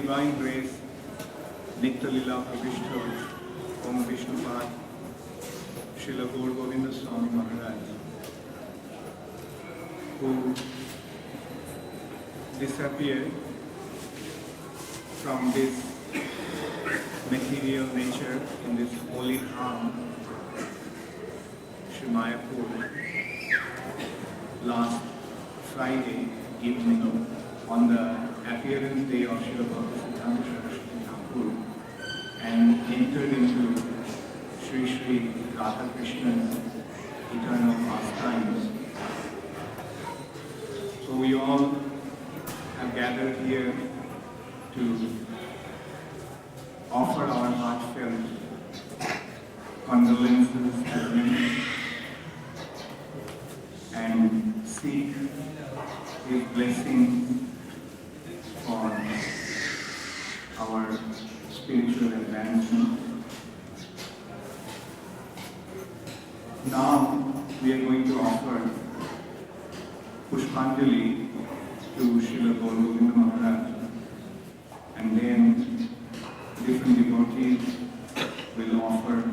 Divine Grace, Nitya Lila Pravishta, Om Vishnupad, Srila Gour Govinda Goswami Maharaja, who disappeared from this material nature in this holy Dham, Sri Mayapur, last Friday evening on the appearance day of Srila Bhakti Saraswati Thakur, and entered into Sri Radha Krishna's eternal pastimes. So we all have gathered here to offer our heartfelt condolences and seek His blessings for our spiritual advancement. Now we are going to offer Pushpanjali to Srila Gour Govinda Maharaja, and then different devotees will offer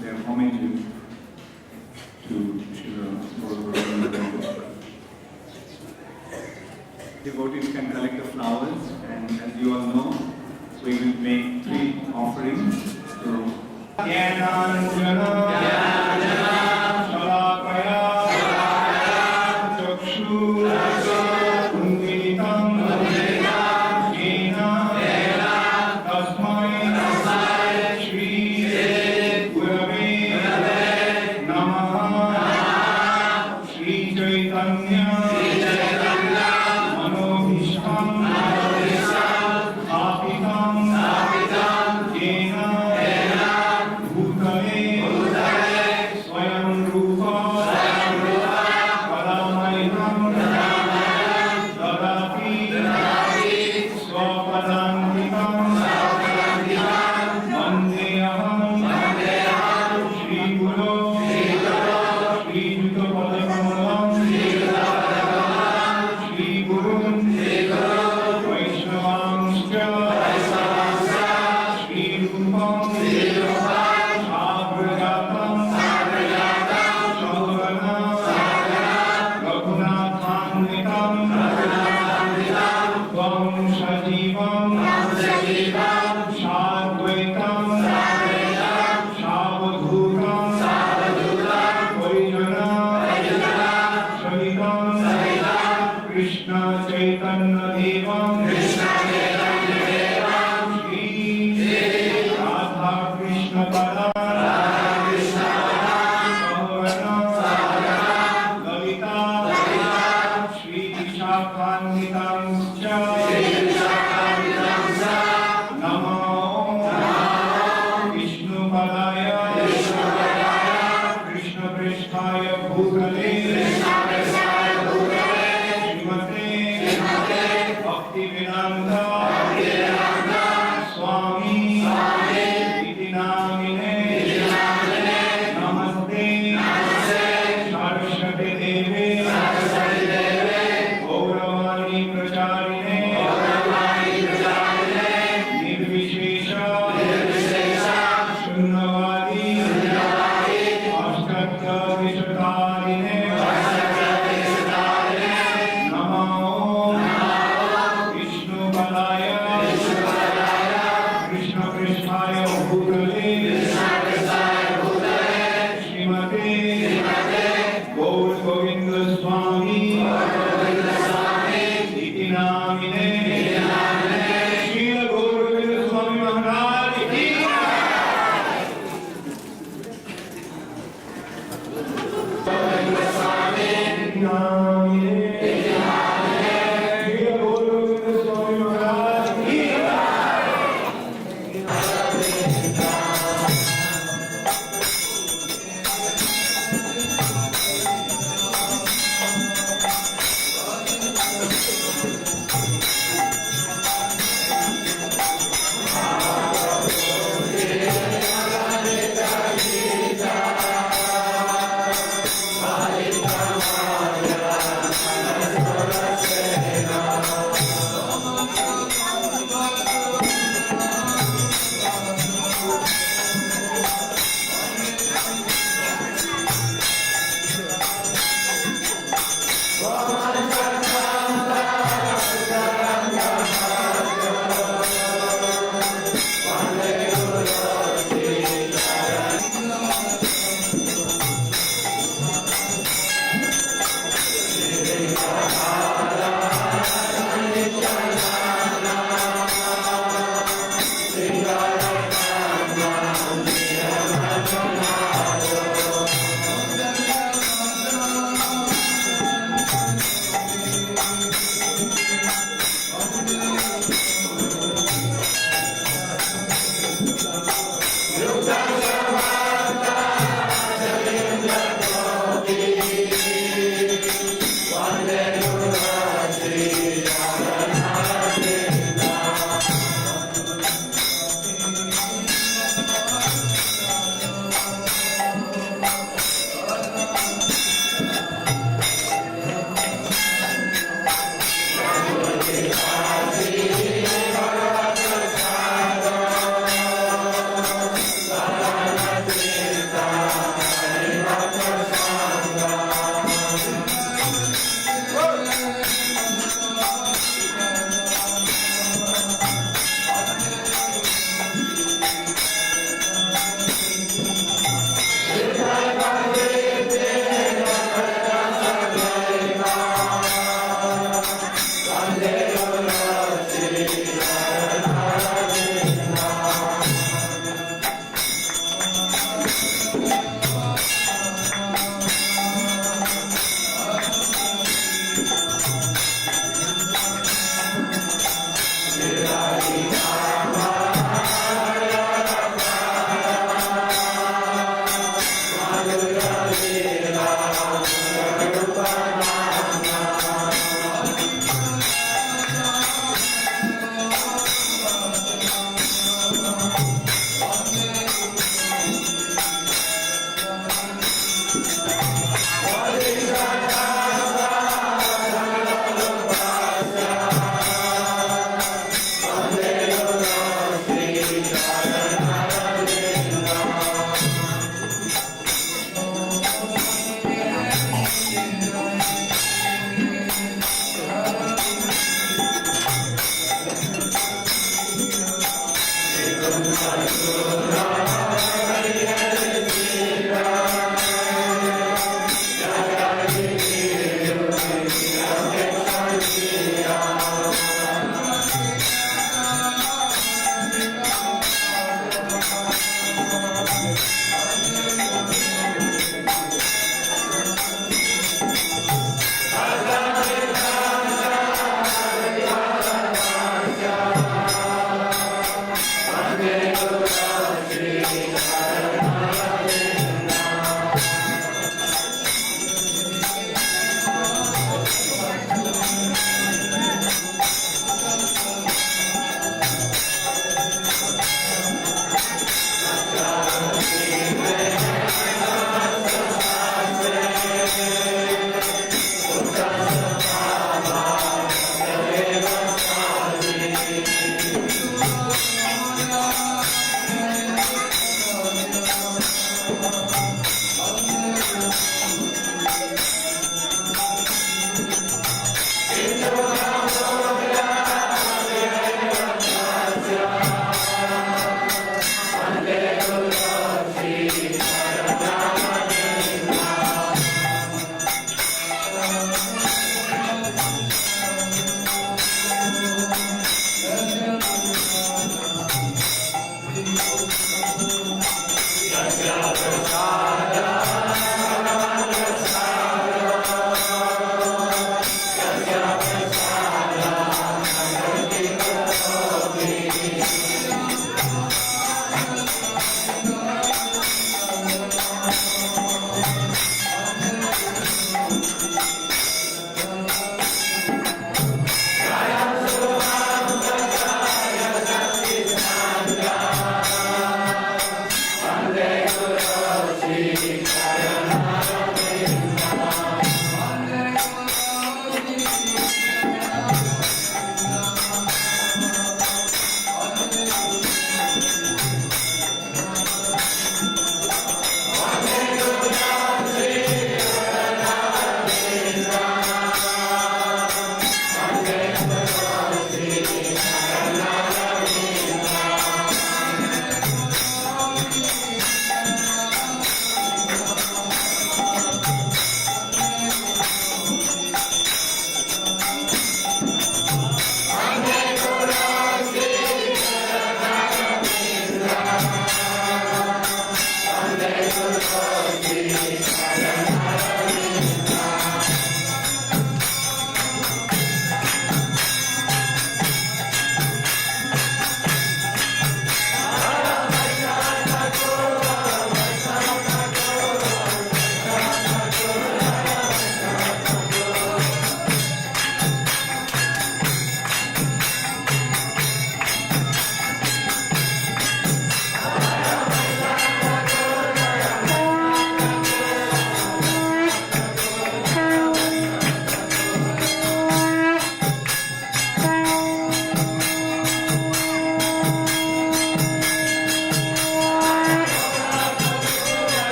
their homages to Srila Gour Govinda Goswami. Devotees can collect the flowers, and as you all know, we will make 3 offerings. So,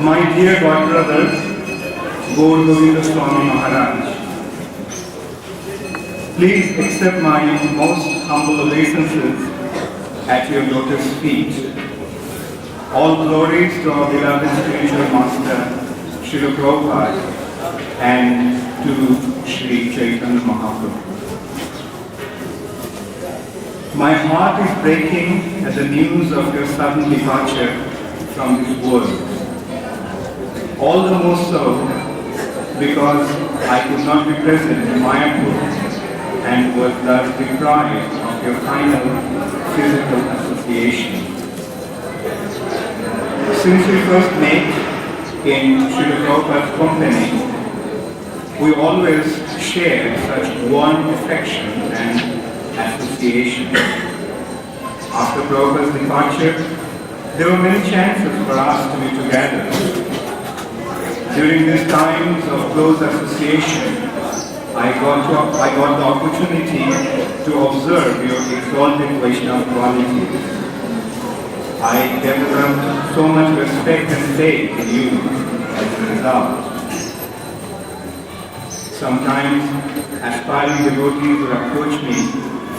my dear God brother, Gour Govinda Goswami Maharaja, please accept my most humble obeisances at your lotus feet. All glories to our beloved spiritual master, Srila Prabhupada, and to Sri Chaitanya Mahaprabhu. My heart is breaking at the news of your sudden departure from this world. All the more so because I could not be present in Mayapur and was thus deprived of your final physical association. Since we first met in Srila Prabhupada's company, we always shared such warm affection and association. After Prabhupada's departure, there were many chances for us to be together. During these times of close association, I got the opportunity to observe your exalted Vaishnava qualities. I developed so much respect and faith in you as a result. Sometimes aspiring devotees would approach me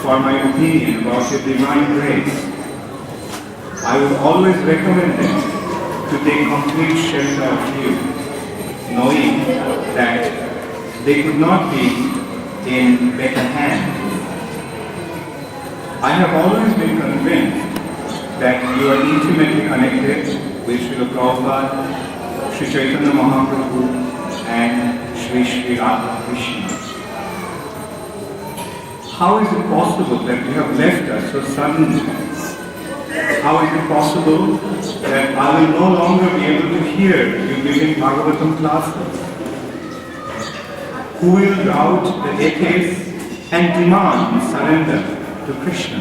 for my opinion about your divine grace. I would always recommend them to take complete shelter of you, knowing that they could not be in better hands. I have always been convinced that you are intimately connected with Srila Prabhupada, Sri Chaitanya Mahaprabhu, and Sri Krishna. How is it possible that you have left us so suddenly? How is it possible that I will no longer be able to hear you giving Bhagavatam classes? Who will rout the atheists and demand surrender to Krishna?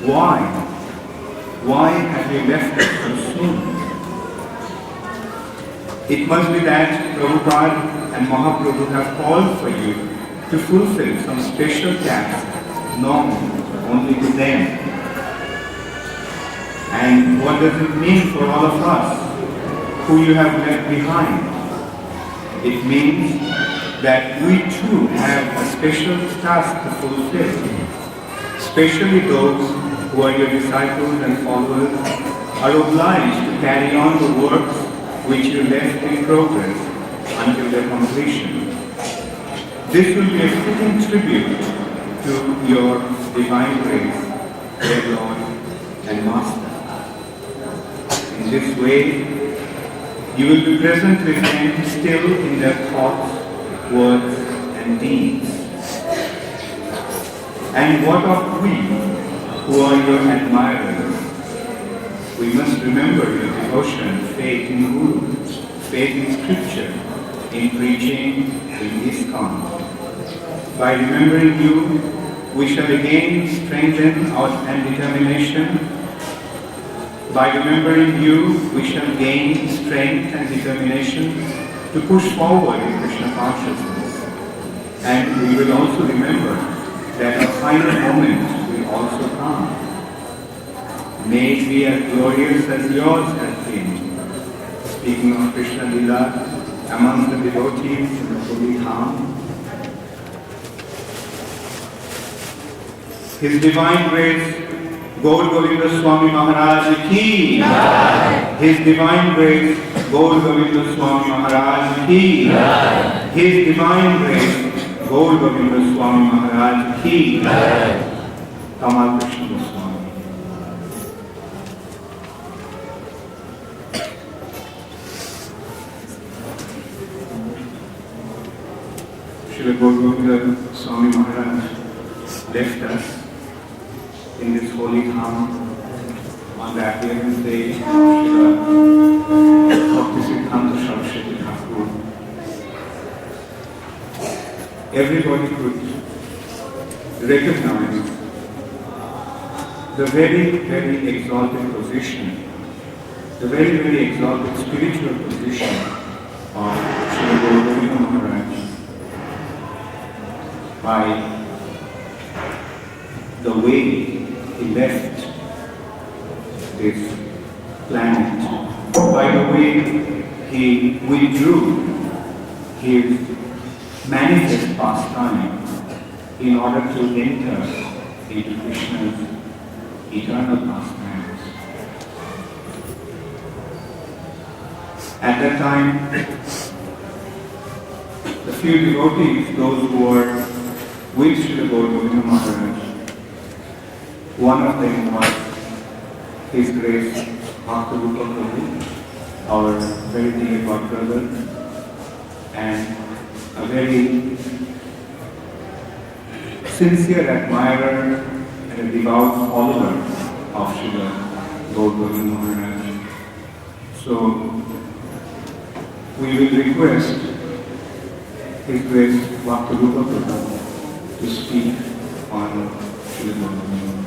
Why? Why have you left us so soon? It must be that Prabhupada and Mahaprabhu have called for you to fulfill some special task known only to them. And what does it mean for all of us who you have left behind? It means that we too have a special task to fulfill. Especially those who are your disciples and followers are obliged to carry on the works which you left in progress until their completion. This will be a fitting tribute to your divine grace, dear Lord and Master. In this way, you will be present with them still in their thoughts, words, and deeds. And what of we, who are your admirers? We must remember your devotion, faith in Guru, faith in Scripture, in preaching, in ISKCON. By remembering you, we shall again strengthen our determination. By remembering you, we shall gain strength and determination to push forward in Krishna consciousness. And we will also remember that our final moment will also come. May it be as glorious as yours has been. Speaking of Krishna Lila amongst the devotees in the holy town, His Divine Grace, Gour Govinda Goswami Maharaja ki. His Divine Grace, Gour Govinda Goswami Maharaja ki. His Divine Grace, Gour Govinda Goswami Maharaja ki. Tamal Krishna Goswami. Srila Gour Govinda Goswami Maharaja left us in this holy town on the appearance day of Bhaktisiddhanta Saraswati Thakur. Everybody could recognize the very, very exalted position, the very, very exalted spiritual position of Srila Gour Govinda Maharaj by the way he left this planet, by the way withdrew his manifest pastime in order to enter into Krishna's eternal pastimes. At that time, the few devotees, those who were with Srila Gour Govinda Maharaj, one of them was His Grace Prabhupada, our very dear God brother, and a very sincere admirer and a devout follower of Srila Gour Govinda Maharaj. So, we will request His Grace Prabhupada to speak on Srila Gour Govinda Maharaj.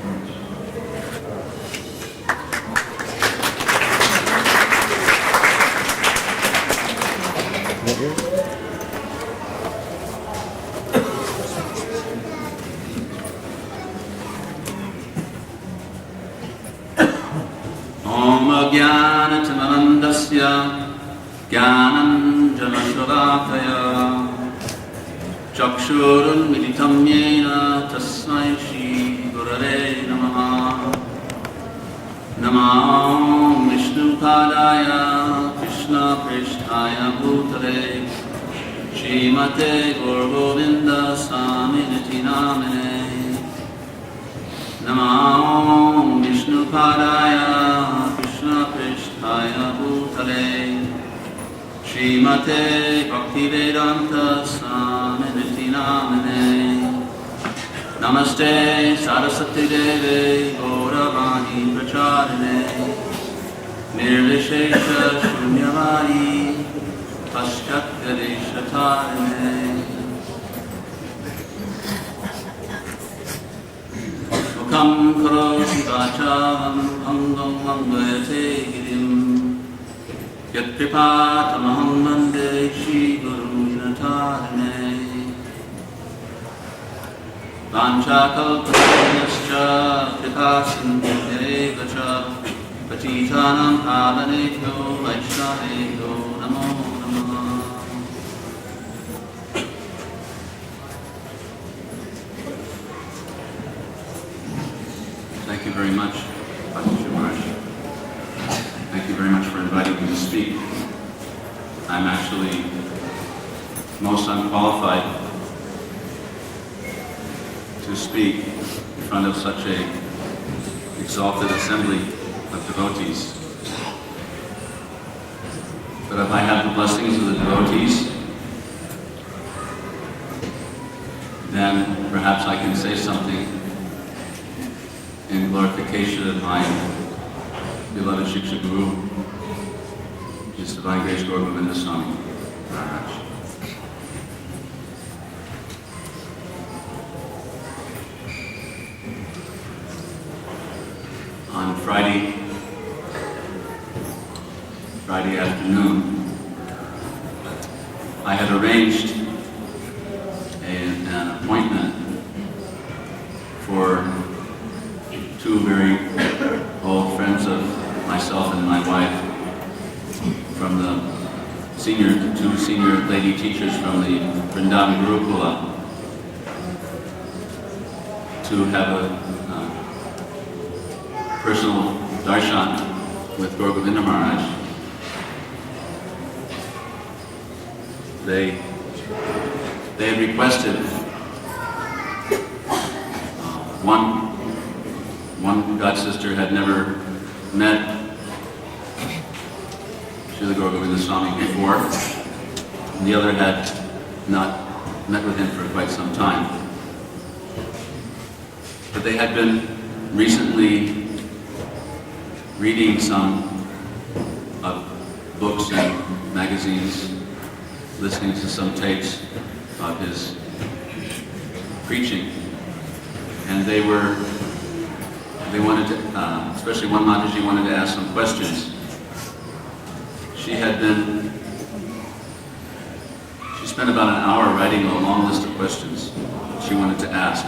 ज्ञानतिमिरन्दस्य ज्ञानञ्जनशलाकया चक्षुरुन्मिलितं येन तस्मै श्रीगुरवे नमः। नमो विष्णुपादाय कृष्णप्रेष्ठाय भूतले श्रीमते गौरगोविन्द स्वामिनिति नामिने। नमो विष्णुपादाय कृष्णप्रेष्ठाय भूतले श्रीमते भक्तिवेदान्त स्वामिनिति नामिने। नमस्ते सरस्वती देवे गौरवाणी प्रचारिणे निर्विशेष शून्यवादी पाश्चात्यदेशतारिणे। मुखं करोति वाचालं भङ्गं मङ्गयते गिरिं यत्कृपातमहं वन्दे श्रीगुरुं वाञ्छाकल्पतरुभ्यश्च कृपासिन्धुभ्यैव च पतितानां पावनेभ्यो वैष्णवेभ्यो नमो नमः। Thank you very much, Bhakti Maharaj. Thank you very much for inviting me to speak. I'm actually most unqualified to speak in front of such a exalted assembly of devotees. But if I have the blessings of the devotees, then perhaps I can say something in glorification of my beloved Shiksha Guru, His Divine Grace Gour Govinda Goswami Maharaja. On Friday afternoon, I had arranged an appointment for two very old friends of myself and my wife from the two senior lady teachers from the Vrindavan Gurukula to have a personal darshan with Gour Govinda Maharaj. They had requested one god sister had never met Srila Gour Govinda Goswami before, and the other had not met with him for quite some time. But they had been recently reading some books and magazines, listening to some tapes of his preaching, and they wanted to, especially one Mataji wanted to ask some questions. She spent about an hour writing a long list of questions she wanted to ask.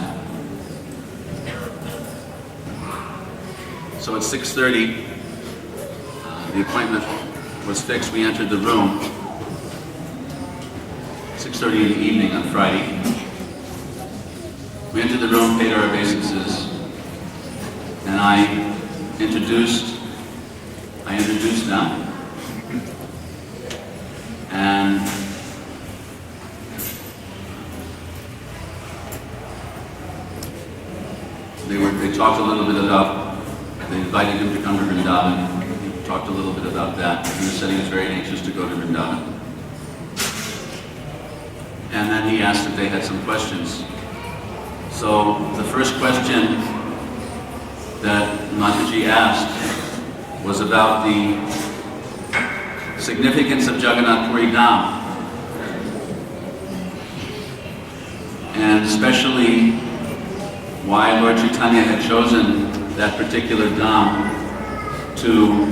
So at 6:30, the appointment was fixed. We entered the room, 6:30 in the evening on Friday. We entered the room, paid our obeisances, and I introduced them. And they talked a little bit about, they invited him to come to Vrindavan. He talked a little bit about that. He said he was very anxious to go to Vrindavan. And then he asked if they had some questions. So the first question that Mataji asked was about the significance of Jagannath Puri Dham, and especially why Lord Chaitanya had chosen that particular Dham to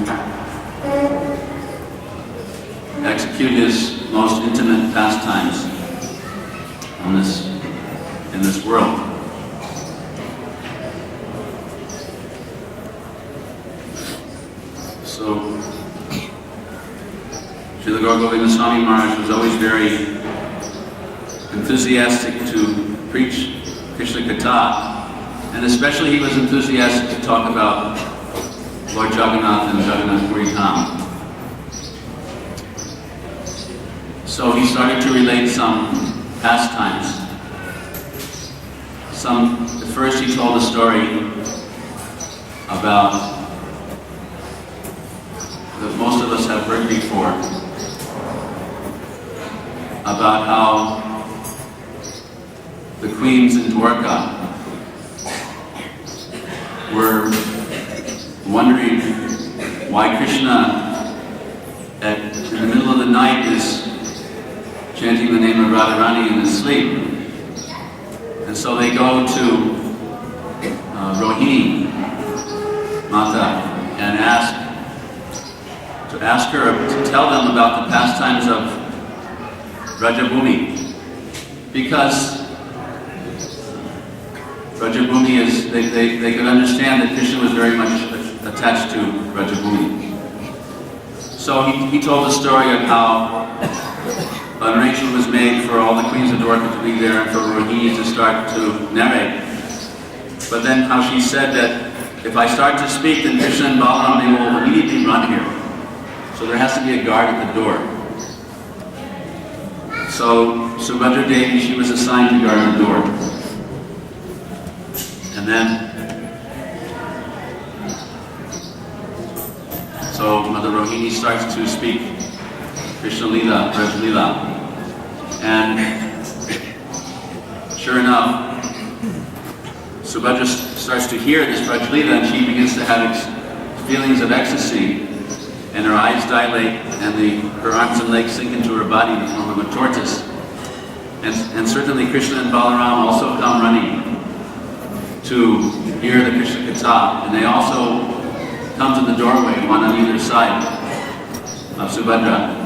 execute his most intimate pastimes in this world. So, Srila Gour Govinda Goswami Maharaja was always very enthusiastic to preach Krishna Katha, and especially he was enthusiastic to talk about Lord Jagannath and Jagannath Puri Dham. So he started to relate some pastimes. At first he told a story about that most of us have heard before, about how the queens in Dwarka were wondering why Krishna in the middle of the night is chanting the name of Radharani in his sleep. And so they go to Rohini Mata and ask her to tell them about the pastimes of Rajabhumi, because Rajabhumi is, they could understand that Krishna was very much attached to Rajabhumi. So he told the story of how an arrangement was made for all the queens of Dwarka to be there and for Rohini to start to narrate. But then how she said that if I start to speak, then Krishna and Balaram, they will immediately run here. So there has to be a guard at the door. So Subhadra Devi, she was assigned to guard the door. And then, so Mother Rohini starts to speak Krishna Lila, Braj Lila. And sure enough, Subhadra starts to hear this Braj Lila, and she begins to have feelings of ecstasy, and her eyes dilate, and her arms and legs sink into her body in the form of a tortoise. And certainly Krishna and Balaram also come running to hear the Krishna Katha, and they also come to the doorway, one on either side of Subhadra.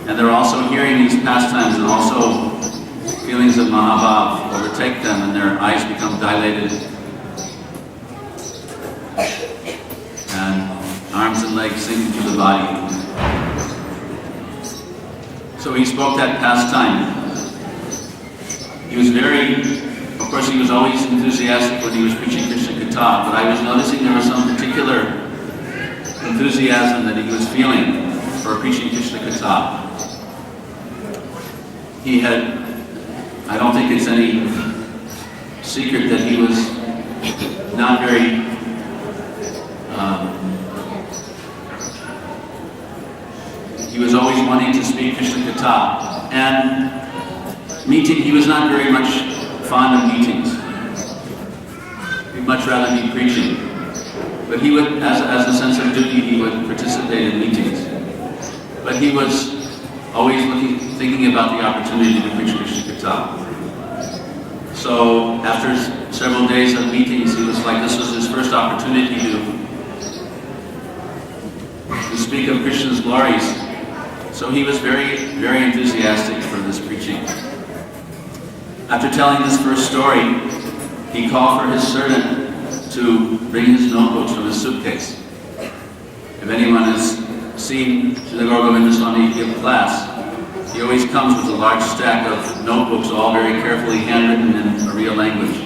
And they're also hearing these pastimes, and also feelings of Mahabhav overtake them, and their eyes become dilated, and arms and legs sink into the body. So he spoke that pastime. He was of course he was always enthusiastic when he was preaching Krishna Katha, but I was noticing there was some particular enthusiasm that he was feeling for preaching Krishna Katha. He had, I don't think it's any secret that he was not very he was always wanting to speak Krishna Katha, and he was not very much fond of meetings. He'd much rather be preaching. But he would, as a sense of duty, he would participate in meetings. But he was always thinking about the opportunity to preach Krishna Katha. So after several days of meetings, he was like, this was his first opportunity to speak of Krishna's glories. So he was very, very enthusiastic for this preaching. After telling this first story, he called for his servant to bring his notebooks from his suitcase. If anyone has seen Srila Gour Govinda Swami give class, he always comes with a large stack of notebooks, all very carefully handwritten in Oriya language,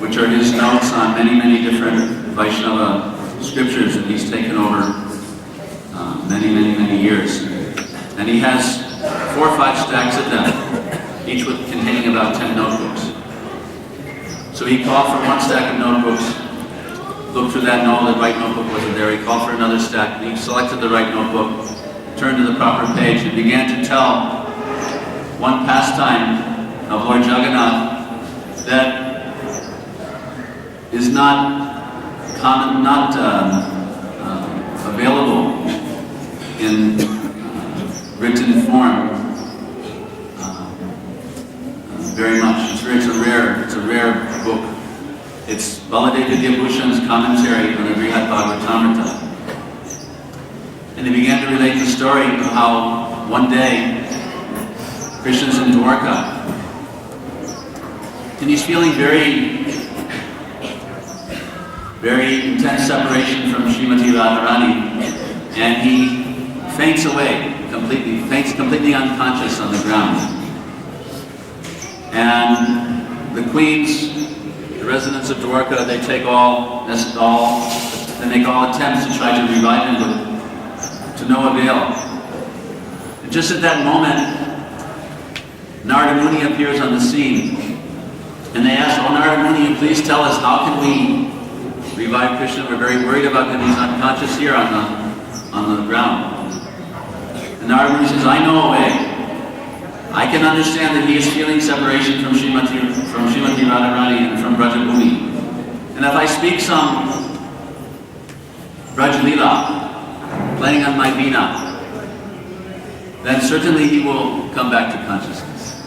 which are his notes on many, many different Vaishnava scriptures that he's taken over many, many, many years. And he has 4 or 5 stacks of them, each containing about 10 notebooks. So he called for one stack of notebooks, looked through that, no, the right notebook wasn't there. He called for another stack, and he selected the right notebook, turned to the proper page, and began to tell one pastime of Lord Jagannath that is not common, not available in written form very much. It's a rare book. It's Baladev Vidyabhushan's commentary on the Brihad Bhagavatamrita. And he began to relate the story of how one day Krishna's in Dwarka and he's feeling very, very intense separation from Srimati Radharani, and he faints away completely unconscious on the ground. And the queens, the residents of Dwarka, they make all attempts to try to revive him, but to no avail. And just at that moment, Narada Muni appears on the scene, and they ask, "Oh, Narada Muni, please tell us, how can we revive Krishna? We're very worried about him. He's unconscious here on the ground." And Narada Muni says, "I know a way. I can understand that he is feeling separation from Srimati Radharani and from Brajabhumi. And if I speak some Braj Leela, playing on my veena, then certainly he will come back to consciousness."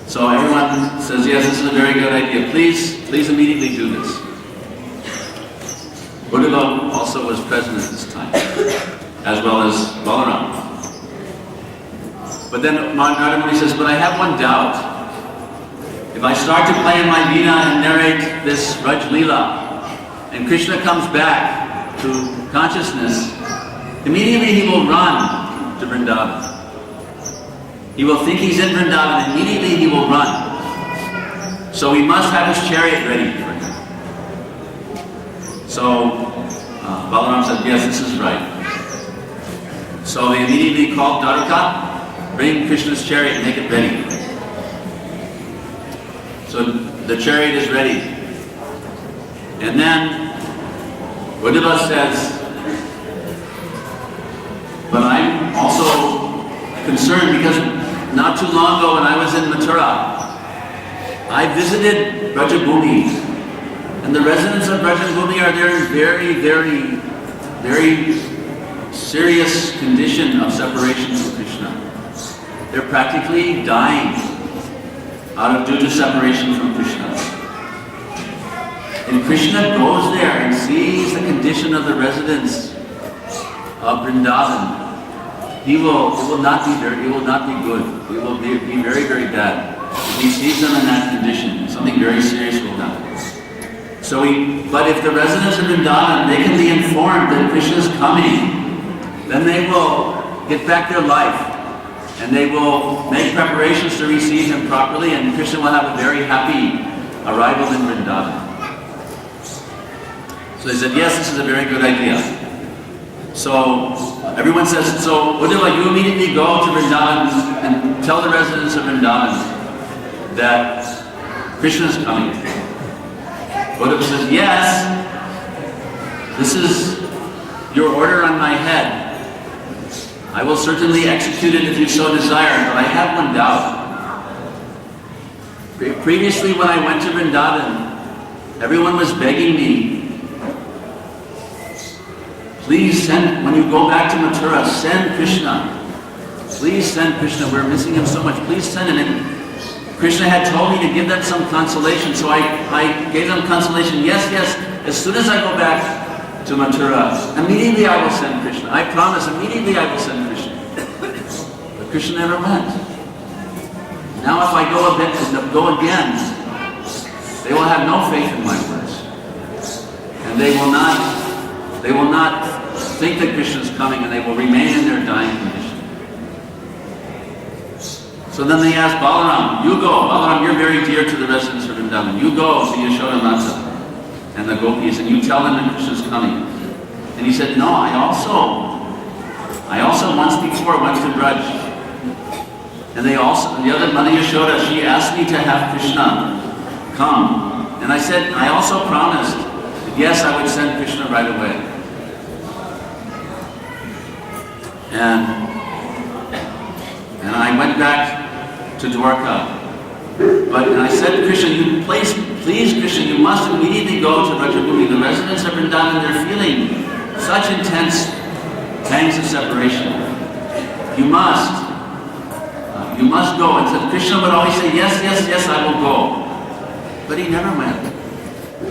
So everyone says, "Yes, this is a very good idea. Please immediately do this." Uddhava also was present at this time, as well as Balaram. But then Narada Muni says, "But I have one doubt. If I start to play on my veena and narrate this Braj Leela, and Krishna comes back to consciousness, immediately he will run to Vrindavan. He will think he's in Vrindavan, and immediately he will run. So we must have his chariot ready for him." So Balaram said, "Yes, this is right." So they immediately called Dwarika, "Bring Krishna's chariot and make it ready." So the chariot is ready. And then Uddhava says, "But I'm also concerned because not too long ago when I was in Mathura, I visited Brajabhumi, and the residents of Brajabhumi are there in very, very, very serious condition of separation from Krishna. They're practically dying due to separation from Krishna. And Krishna goes there and sees the condition of the residents of Vrindavan. It will not be good. It will be very, very bad. If he sees them in that condition, something very serious will happen. But if the residents of Vrindavan, they can be informed that Krishna is coming, then they will get back their life, and they will make preparations to receive him properly, and Krishna will have a very happy arrival in Vrindavan." So they said, "Yes, this is a very good idea." So everyone says, "So Uddhava, you immediately go to Vrindavan and tell the residents of Vrindavan that Krishna is coming." Uddhava says, "Yes, this is your order on my head. I will certainly execute it if you so desire, but I have one doubt. Previously when I went to Vrindavan, everyone was begging me, please send, when you go back to Mathura, send Krishna. Please send Krishna, we're missing him so much, please send him." And Krishna had told me to give them some consolation, so I gave them consolation. Yes, as soon as I go back to Mathura, immediately I will send Krishna. I promise, immediately I will send Krishna. But Krishna never went. Now if I go again, they will have no faith in my words. And they will not think that Krishna is coming, and they will remain in their dying condition. So then they asked Balaram, you go. Balaram, you're very dear to the residents of Vrindavan. You go to Yashoda Mata and the gopis and you tell them that Krishna's coming. And he said, no, I also once before went to Braj. And the other Mother Yashoda, she asked me to have Krishna come. And I said, I also promised that yes, I would send Krishna right away. And I went back to Dwarka. And I said to Krishna, please Krishna, you must immediately go to Vrajabhumi. The residents of Vrindavan, they're feeling such intense pangs of separation. You must go. And so Krishna would always say, yes, yes, yes, I will go. But he never went.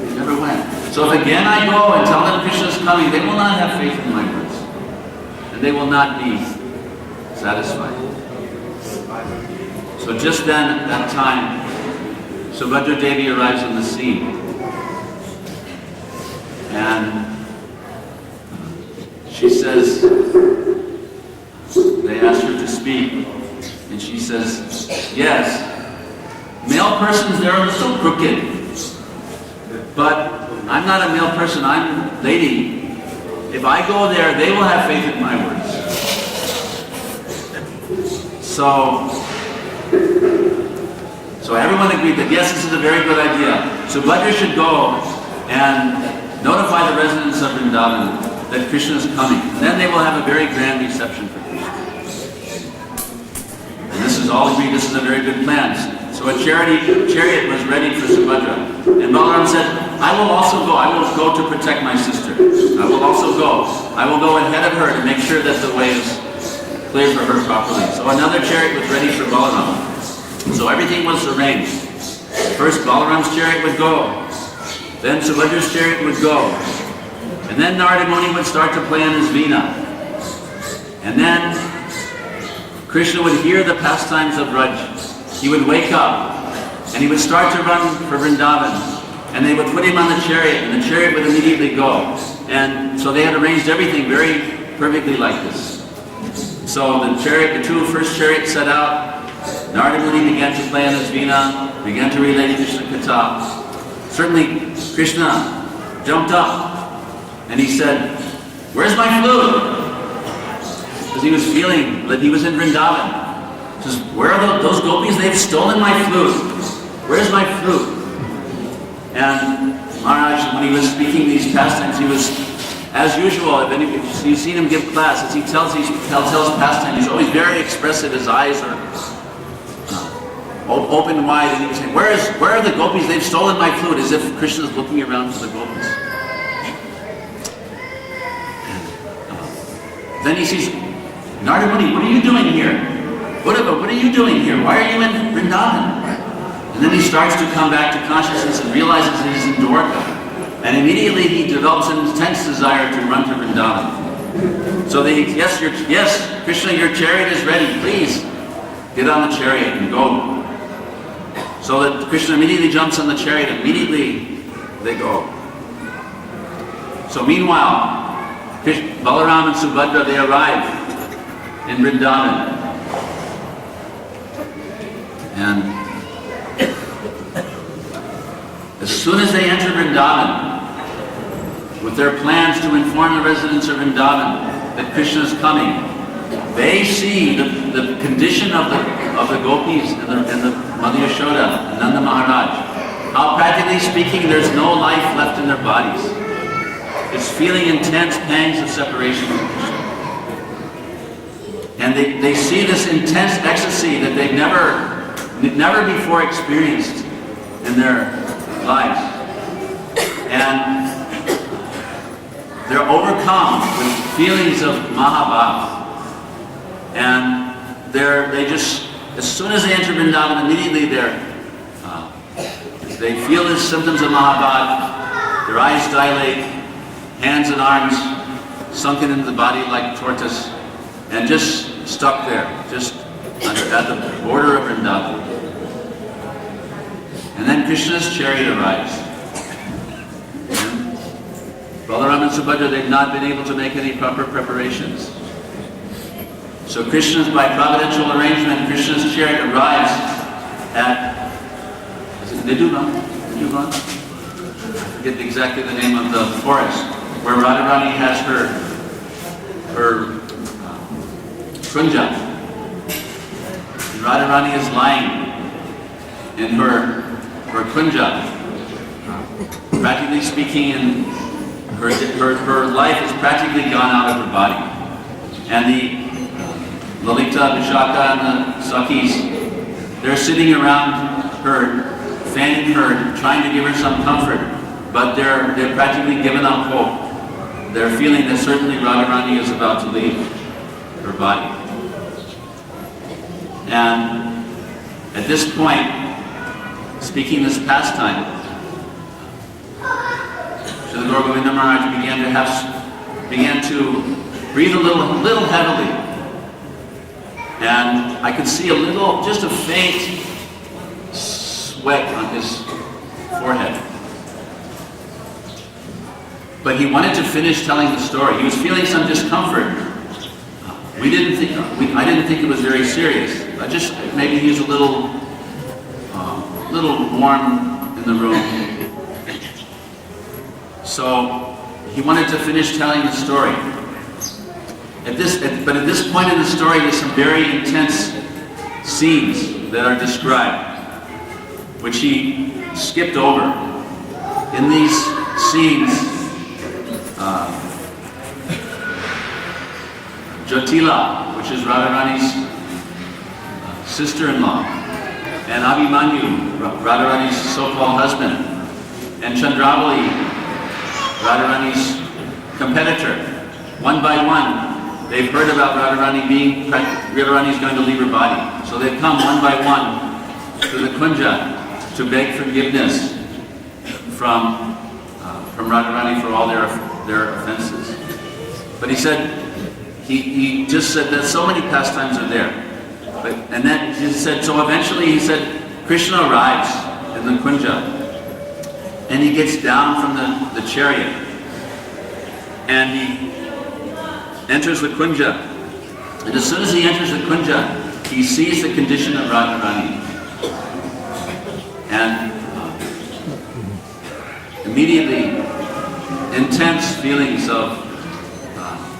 He never went. So if again I go and tell them Krishna is coming, they will not have faith in my words. And they will not be satisfied. So just then, at that time, Subhadra Devi arrives on the scene. And she says, they asked her to speak. And she says, yes, male persons, they're a little crooked. But I'm not a male person, I'm a lady. If I go there, they will have faith in my words. So everyone agreed that yes, this is a very good idea. So Subhadra should go and notify the residents of Vrindavan that Krishna is coming. And then they will have a very grand reception for Krishna. And this is all agreed, this is a very good plan. So a chariot was ready for Subhadra. And Balaram said, I will also go. I will go to protect my sister. I will also go. I will go ahead of her to make sure that the way is clear for her properly. So another chariot was ready for Balaram. So everything was arranged. First Balaram's chariot would go. Then Subhadra's chariot would go. And then Narada Muni would start to play on his veena. And then Krishna would hear the pastimes of Raj. He would wake up and he would start to run for Vrindavan. And they would put him on the chariot and the chariot would immediately go. And so they had arranged everything very perfectly like this. So the two first chariots set out. Narada Muni began to play on his veena, began to relate Krishna Katha. Suddenly Krishna jumped up and he said, where's my flute? Because he was feeling that he was in Vrindavan. He says, where are those gopis? They've stolen my flute. Where's my flute? And Maharaj, when he was speaking these pastimes, he was, as usual, if you've seen him give class, as he tells pastimes, he's always very expressive. His eyes are open wide, and he was saying, where are the gopis? They've stolen my flute, as if Krishna is looking around for the gopis. Then he sees, Narada Muni, what are you doing here? What are you doing here? Why are you in Vrindavan? And then he starts to come back to consciousness and realizes that he's in Dwarka. And immediately he develops an intense desire to run to Vrindavan. So yes, Krishna, your chariot is ready. Please get on the chariot and go. So that Krishna immediately jumps on the chariot. Immediately they go. So meanwhile, Balaram and Subhadra, they arrive in Vrindavan. And as soon as they enter Vrindavan, with their plans to inform the residents of Vrindavan that Krishna is coming, they see the condition of the gopis and the Mother Yashoda and Nanda Maharaj. How practically speaking, there's no life left in their bodies. It's feeling intense pangs of separation from Krishna. And they see this intense ecstasy that they've never before experienced in their lives. And they're overcome with feelings of Mahabhav. And they just, as soon as they enter Vrindavan, immediately they feel the symptoms of Mahabhav. Their eyes dilate, hands and arms sunken into the body like tortoise, and just stuck there, just at the border of Vrindavan. And then Krishna's chariot arrives. And Balaram and Subhadra, they've not been able to make any proper preparations. So So Krishna's, by providential arrangement, Krishna's chariot arrives at, is it Nidhuvan? I forget exactly the name of the forest, where Radharani has her kunja. And Radharani is lying in her kunja. Practically speaking, her life is practically gone out of her body. And the Lalita, Vishaka, and the Sakis, they're sitting around her, fanning her, trying to give her some comfort, but they're practically given up hope. They're feeling that certainly Radharani is about to leave her body. And at this point, speaking this pastime, Srila Gour Govinda Maharaja began to breathe a little heavily. And I could see just a faint sweat on his forehead. But he wanted to finish telling the story. He was feeling some discomfort. I didn't think it was very serious. Maybe he was a little warm in the room. So he wanted to finish telling the story. But at this point in the story, there's some very intense scenes that are described, which he skipped over. In these scenes, Jotila, which is Radharani's sister-in-law, and Abhimanyu, Radharani's so-called husband, and Chandravali, Radharani's competitor, one by one, they've heard about Radharani's going to leave her body. So they've come one by one to the kunja to beg forgiveness from Radharani for all their offenses. But he just said that so many pastimes are there. And then he said, so eventually he said, Krishna arrives in the kunja, and he gets down from the chariot, and he enters the kunja. And as soon as he enters the kunja, he sees the condition of Radharani. And immediately, intense feelings of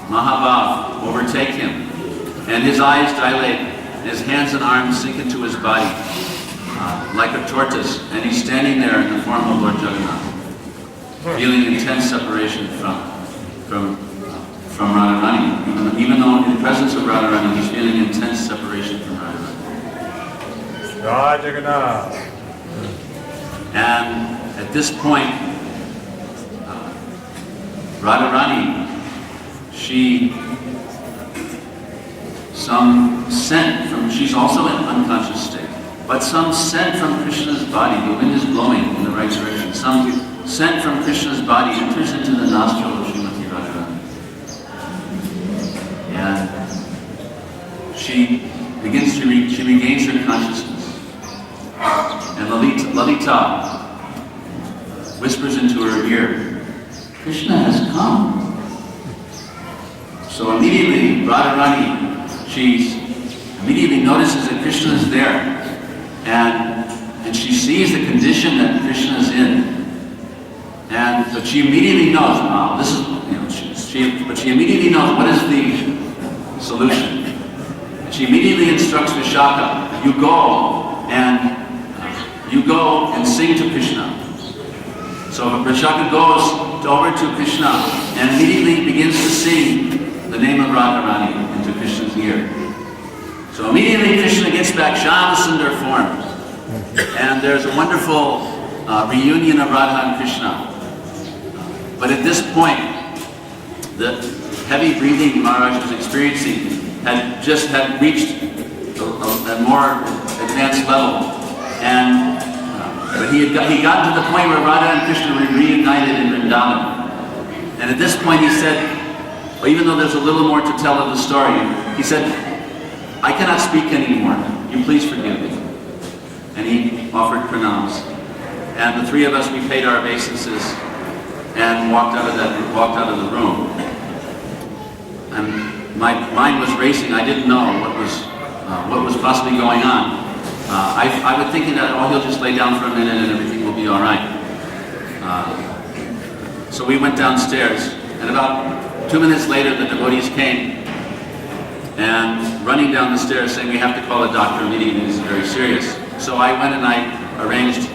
Mahabhav overtake him, and his eyes dilate, and his hands and arms sink into his body like a tortoise, and he's standing there in the form of Lord Jagannath, feeling intense separation from Radharani. Even though in the presence of Radharani, he's feeling intense separation from Radharani. Jai Jagannath. And at this point, Radharani, she's also in unconscious state, but some scent from Krishna's body, the wind is blowing in the right direction, some scent from Krishna's body enters into the nostril of Srimati Radharani. And she regains her consciousness. And Lalita whispers into her ear, Krishna has come. So immediately, Radharani, she immediately notices that Krishna is there, and she sees the condition that Krishna is in, but she immediately knows, but she immediately knows what is the solution. And she immediately instructs Vishaka, you go and sing to Krishna. So Vishaka goes over to Krishna and immediately begins to sing the name of Radharani into Krishna's ear. So immediately Krishna gets back Shyama-sundar form. And there's a wonderful reunion of Radha and Krishna. But at this point, the heavy breathing Maharaj was experiencing had reached a more advanced level. But he got to the point where Radha and Krishna were reunited in Vrindavan. And at this point he said, well, even though there's a little more to tell of the story, he said, I cannot speak anymore. You please forgive me. And he offered pranams. And the three of us, we paid our obeisances and walked out of the room. And my mind was racing. I didn't know what was possibly going on. I was thinking that, oh, he'll just lay down for a minute and everything will be all right. So we went downstairs, and about 2 minutes later, the devotees came, and running down the stairs saying, we have to call a doctor immediately, this is very serious. So I went and I arranged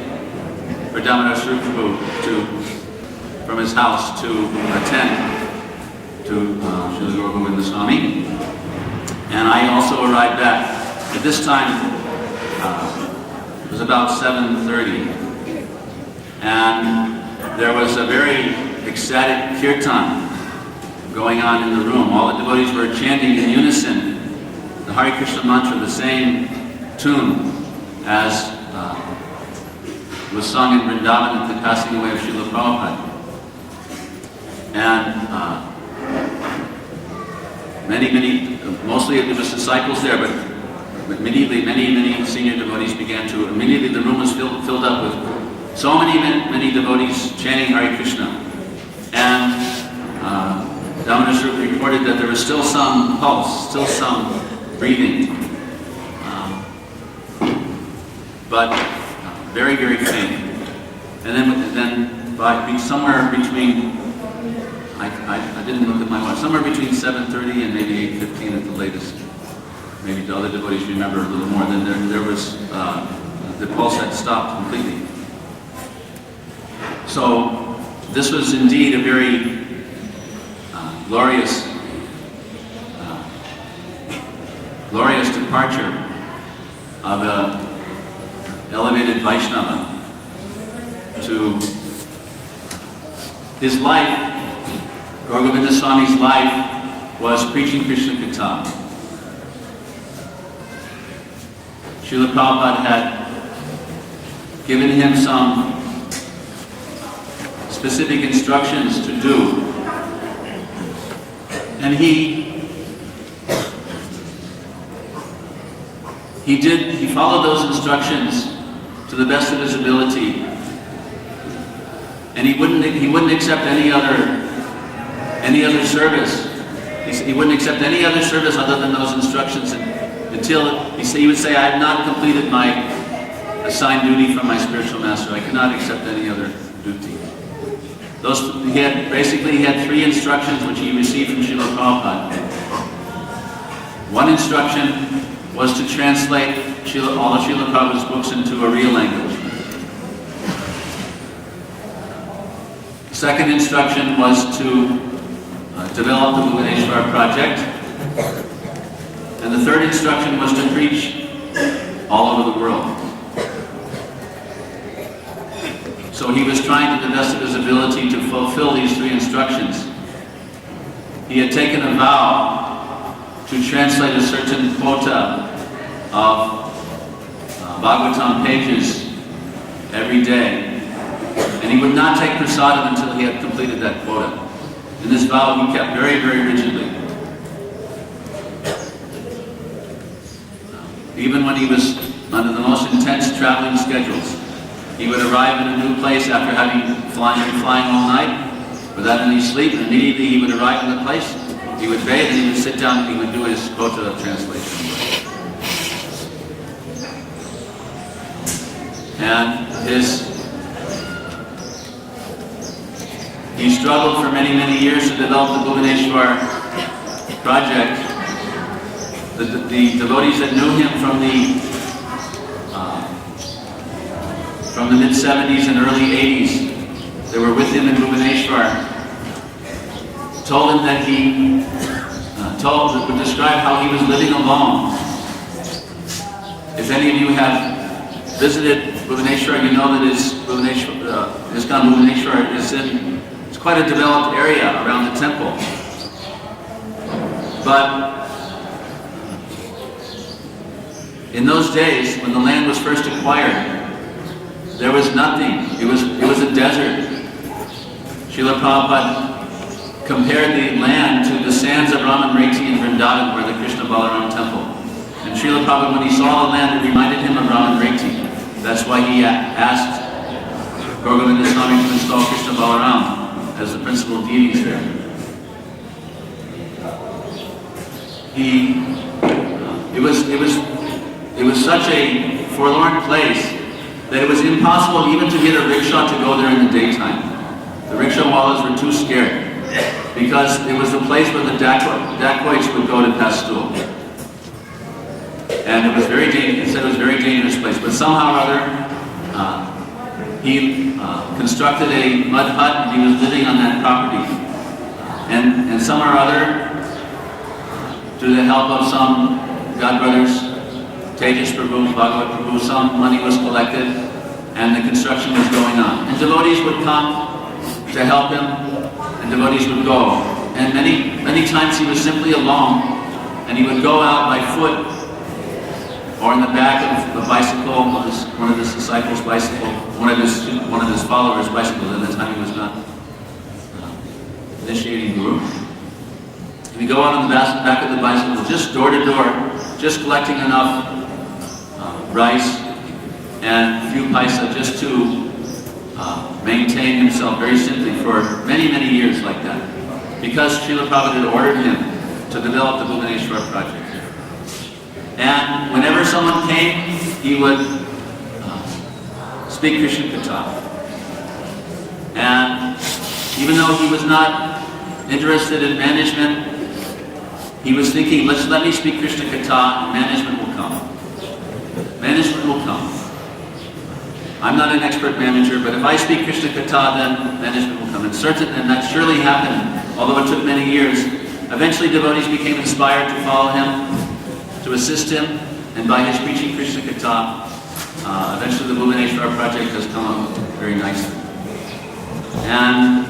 for Damodar Prabhu from his house to attend to Srila Gour Govinda Goswami. And I also arrived back. At this time, it was about 7:30. And there was a very ecstatic kirtan going on in the room. All the devotees were chanting in unison the Hare Krishna mantra, the same tune as was sung in Vrindavan at the passing away of Srila Prabhupada. And mostly it was disciples there, but immediately many senior devotees began to, immediately the room was filled up with so many devotees chanting Hare Krishna. And Damodar Swarup reported that there was still some pulse, still some breathing, but very, very faint. And then by somewhere between, I didn't look at my watch, somewhere between 7:30 and maybe 8:15 at the latest. Maybe the other devotees remember a little more. Then there was, the pulse had stopped completely. So this was indeed a very glorious departure of a elevated Vaishnava to his life. Gour Govinda Swami's life was preaching Krishna Katha. Srila Prabhupada had given him some specific instructions to do, and he followed those instructions to the best of his ability, and he wouldn't accept any other service. He wouldn't accept any other service other than those instructions until he would say, I have not completed my assigned duty from my spiritual master. I cannot accept any other duty. He had three instructions which he received from Srila Prabhupada. One instruction was to translate all of Srila Prabhupada's books into a real language. The second instruction was to develop the Bhuvaneshwar project. And the third instruction was to preach all over the world. So he was trying to the best of his ability to fulfill these three instructions. He had taken a vow to translate a certain quota of Bhagavatam pages every day. And he would not take prasadam until he had completed that quota. And this vow he kept very, very rigidly. Even when he was under the most intense traveling schedules, he would arrive in a new place after having been flying all night without any sleep, and immediately he would arrive in the place, he would bathe, and he would sit down and he would do his quota of translation. And he struggled for many, many years to develop the Bhuvaneshwar project. The devotees that knew him from the mid-70s and early 80s, they were with him in Bhuvaneshwar, told him that would describe how he was living alone. If any of you have visited Bhuvaneshwar, you know that ISKCON Bhuvaneshwar it's quite a developed area around the temple. But in those days, when the land was first acquired, there was nothing. It was a desert. Srila Prabhupada compared the land to the sands of Ramanreti in Vrindavan, where the Krishna Balaram temple. And Srila Prabhupada, when he saw the land, it reminded him of Ramanreti. That's why he asked Gour Govinda Swami to install Krishna Balaram as the principal deities there. it was such a forlorn place that it was impossible even to get a rickshaw to go there in the daytime. The rickshaw wallahs were too scared because it was the place where the dacoits would go to pastul. And it was very dangerous. He said it was a very dangerous place. But somehow or other, he constructed a mud hut and he was living on that property. And somehow or other, through the help of some godbrothers, Tejas Prabhu, Bhagavad Prabhu, some money was collected and the construction was going on. And devotees would come to help him, and devotees would go. And many times he was simply alone, and he would go out by foot or in the back of the bicycle, one of his disciples' bicycle, one of his followers' bicycles. At the time he was not initiating guru. And he'd go out on the back of the bicycle, just door to door, just collecting enough rice and a few paisa just to maintain himself very simply for many, many years like that. Because Srila Prabhupada had ordered him to develop the Bhuvaneshwar project. And whenever someone came, he would speak Krishna Katha. And even though he was not interested in management, he was thinking, let me speak Krishna Katha and management will come. Management will come. I'm not an expert manager, but if I speak Krishna Katha, then management will come. And that surely happened, although it took many years. Eventually devotees became inspired to follow him, to assist him, and by his preaching Krishna Katha, eventually the Bhuvaneshwar project has come up very nicely. And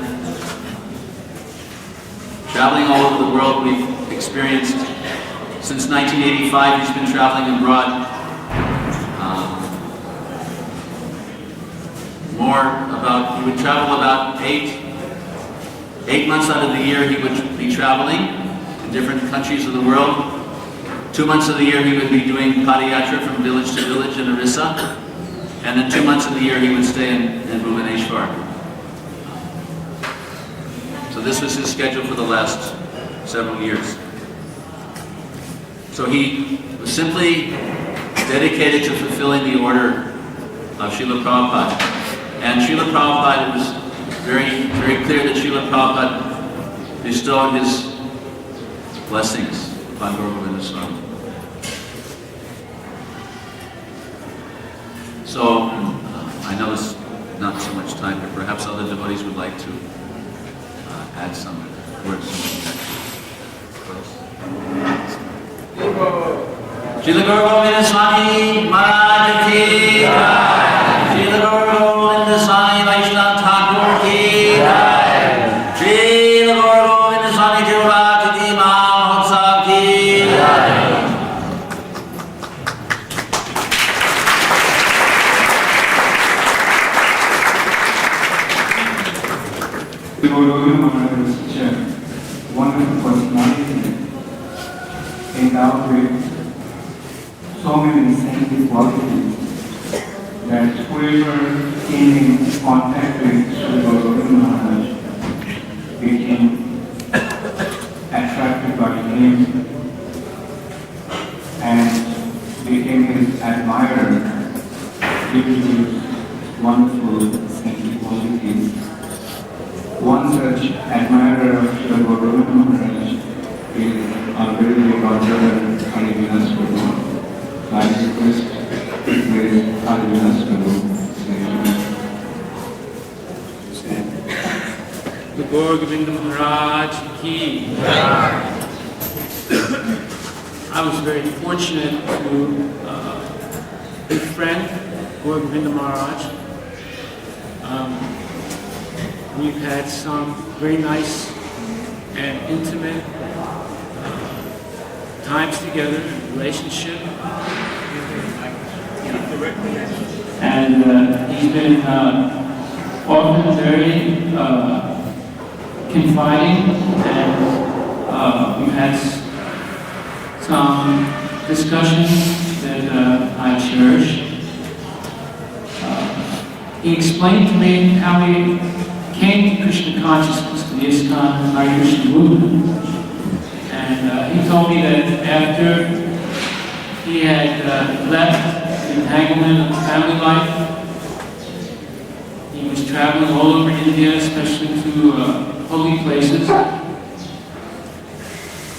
traveling all over the world, we've experienced, since 1985, he's been traveling abroad. He would travel about 8 months out of the year he would be traveling in different countries of the world. 2 months of the year he would be doing padayatra from village to village in Orissa. And then 2 months of the year he would stay in Bhuvaneshwar. So this was his schedule for the last several years. So he was simply dedicated to fulfilling the order of Srila Prabhupada. And Srila Prabhupada, it was very, very clear that Srila Prabhupada bestowed his blessings upon Gour Govinda Goswami. So, I know it's not so much time, but perhaps other devotees would like to add some words. Srila Gour Govinda Goswami Maharaja ki jai. Srila Gour Govinda Goswami Vaishnava Thakur ki jai. Srila Gour Govinda Goswami Jadabharata ki Maha Mantra ki jai. The Gour Govinda Maharaja is such a wonderful personality, endowed with so many saintly qualities that whoever came in contact with Sri Gour Govinda Maharaj became attracted by him and became his admirer due to his wonderful saintly qualities. One such admirer of Sri Gour Govinda Maharaj is our very dear brother Holiness Prabhu. I request Grace Jadabharata to Gour Govinda Maharaj ki jai. I was very fortunate to befriend Gour Govinda Maharaj. We've had some very nice and intimate times together, relationship. And he's been often very confiding, and we've had some discussions that I cherish. He explained to me how he came to Krishna consciousness, to the ISKCON Hare Krishna movement, and And he told me that after he had left the entanglement of family life, he was traveling all over India, especially to holy places.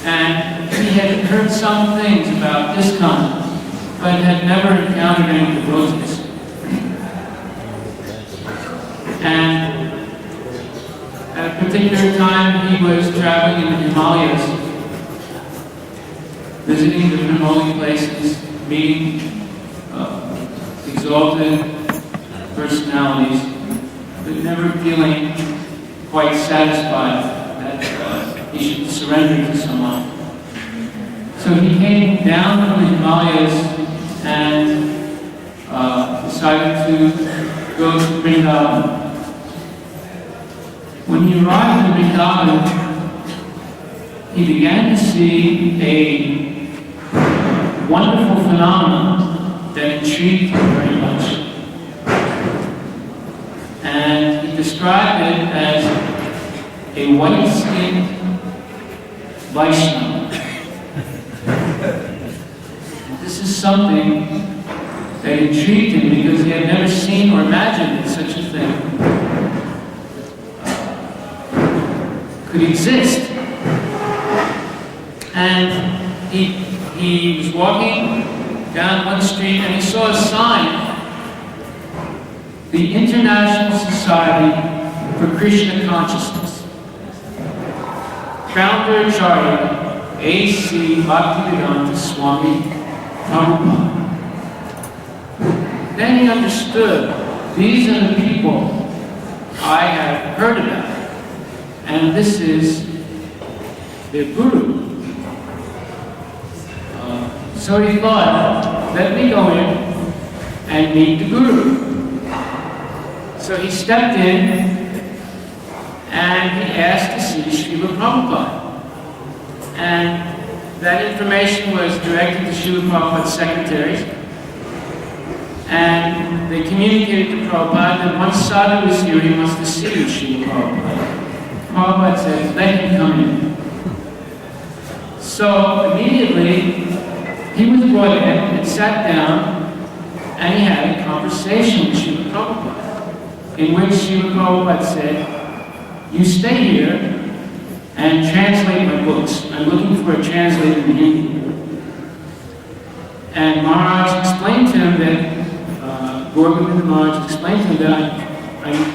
And he had heard some things about ISKCON, but had never encountered any devotees. And at a particular time, he was traveling in the Himalayas, visiting different holy places, meeting exalted personalities, but never feeling quite satisfied that he should surrender to someone. So he came down from the Himalayas and decided to go to Vrindavan. When he arrived in Vrindavan, he began to see a wonderful phenomenon that intrigued him very much. And he described it as a white-skinned Vaishnava. This is something that intrigued him because he had never seen or imagined that such a thing could exist. And he was walking down one street and he saw a sign, the International Society for Krishna Consciousness. Brahmachari, A.C. Bhaktivedanta Swami Prabhupada. Then he understood, these are the people I have heard about, and this is their guru. So he thought, let me go in and meet the guru. So he stepped in and he asked to see Srila Prabhupada. And that information was directed to Srila Prabhupada's secretaries. And they communicated to Prabhupada that once Sadhu was here, he wants to see Srila Prabhupada. Prabhupada said, let him come in. So immediately, he was brought in and sat down, and he had a conversation with Srila Prabhupada, in which Srila Prabhupada said, you stay here and translate my books. I'm looking for a translator in Hindi. And Maharaj explained to him that, Gour Govinda Maharaj explained to him that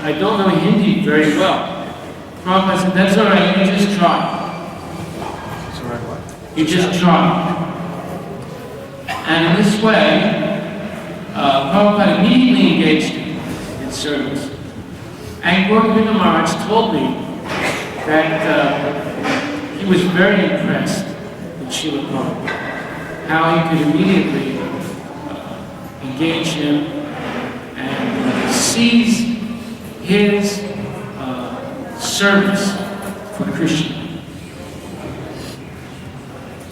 I don't know Hindi very well. Prabhupada said, that's all right, you just try. That's all right, what? You just try. And in this way, Prabhupada immediately engaged in service. And Gour Govinda Maharaj told me that he was very impressed with Srila Prabhupada, how he could immediately engage him and seize his service for Krishna.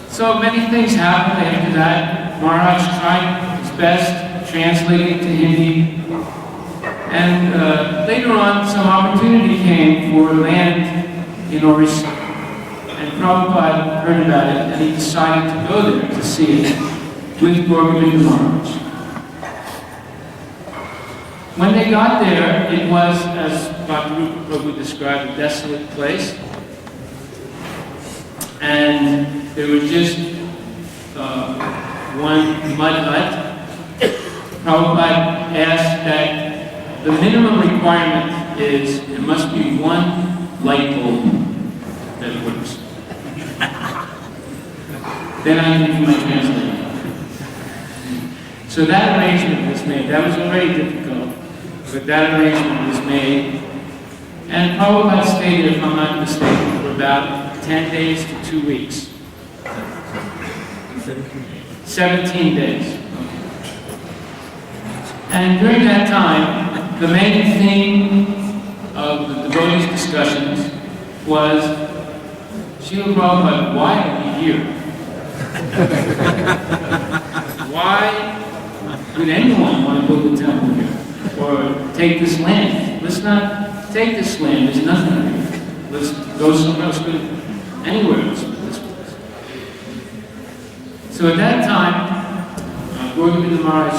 So many things happened after that. Maharaj tried his best translating to Hindi. And later on, some opportunity came for land in Orissa. And Prabhupada heard about it, and he decided to go there to see it with Gour Govinda Maharaj. When they got there, it was, as Bhakti Prabhu described, a desolate place. And there was just one mud hut. Prabhupada asked that the minimum requirement is there must be one light bulb that works. Then I can do my translation. So that arrangement was made. That was already difficult, but that arrangement was made. And Prabhupada stayed there, if I'm not mistaken, for about 10 days to 2 weeks. 17 days. And during that time, the main theme of the devotees' discussions was, Srila Prabhupada, why are we here? Why would anyone want to build a temple here? Or take this land? Let's not take this land, there's nothing here. Let's go somewhere else, anywhere else. So at that time, Gour Govinda Maharaj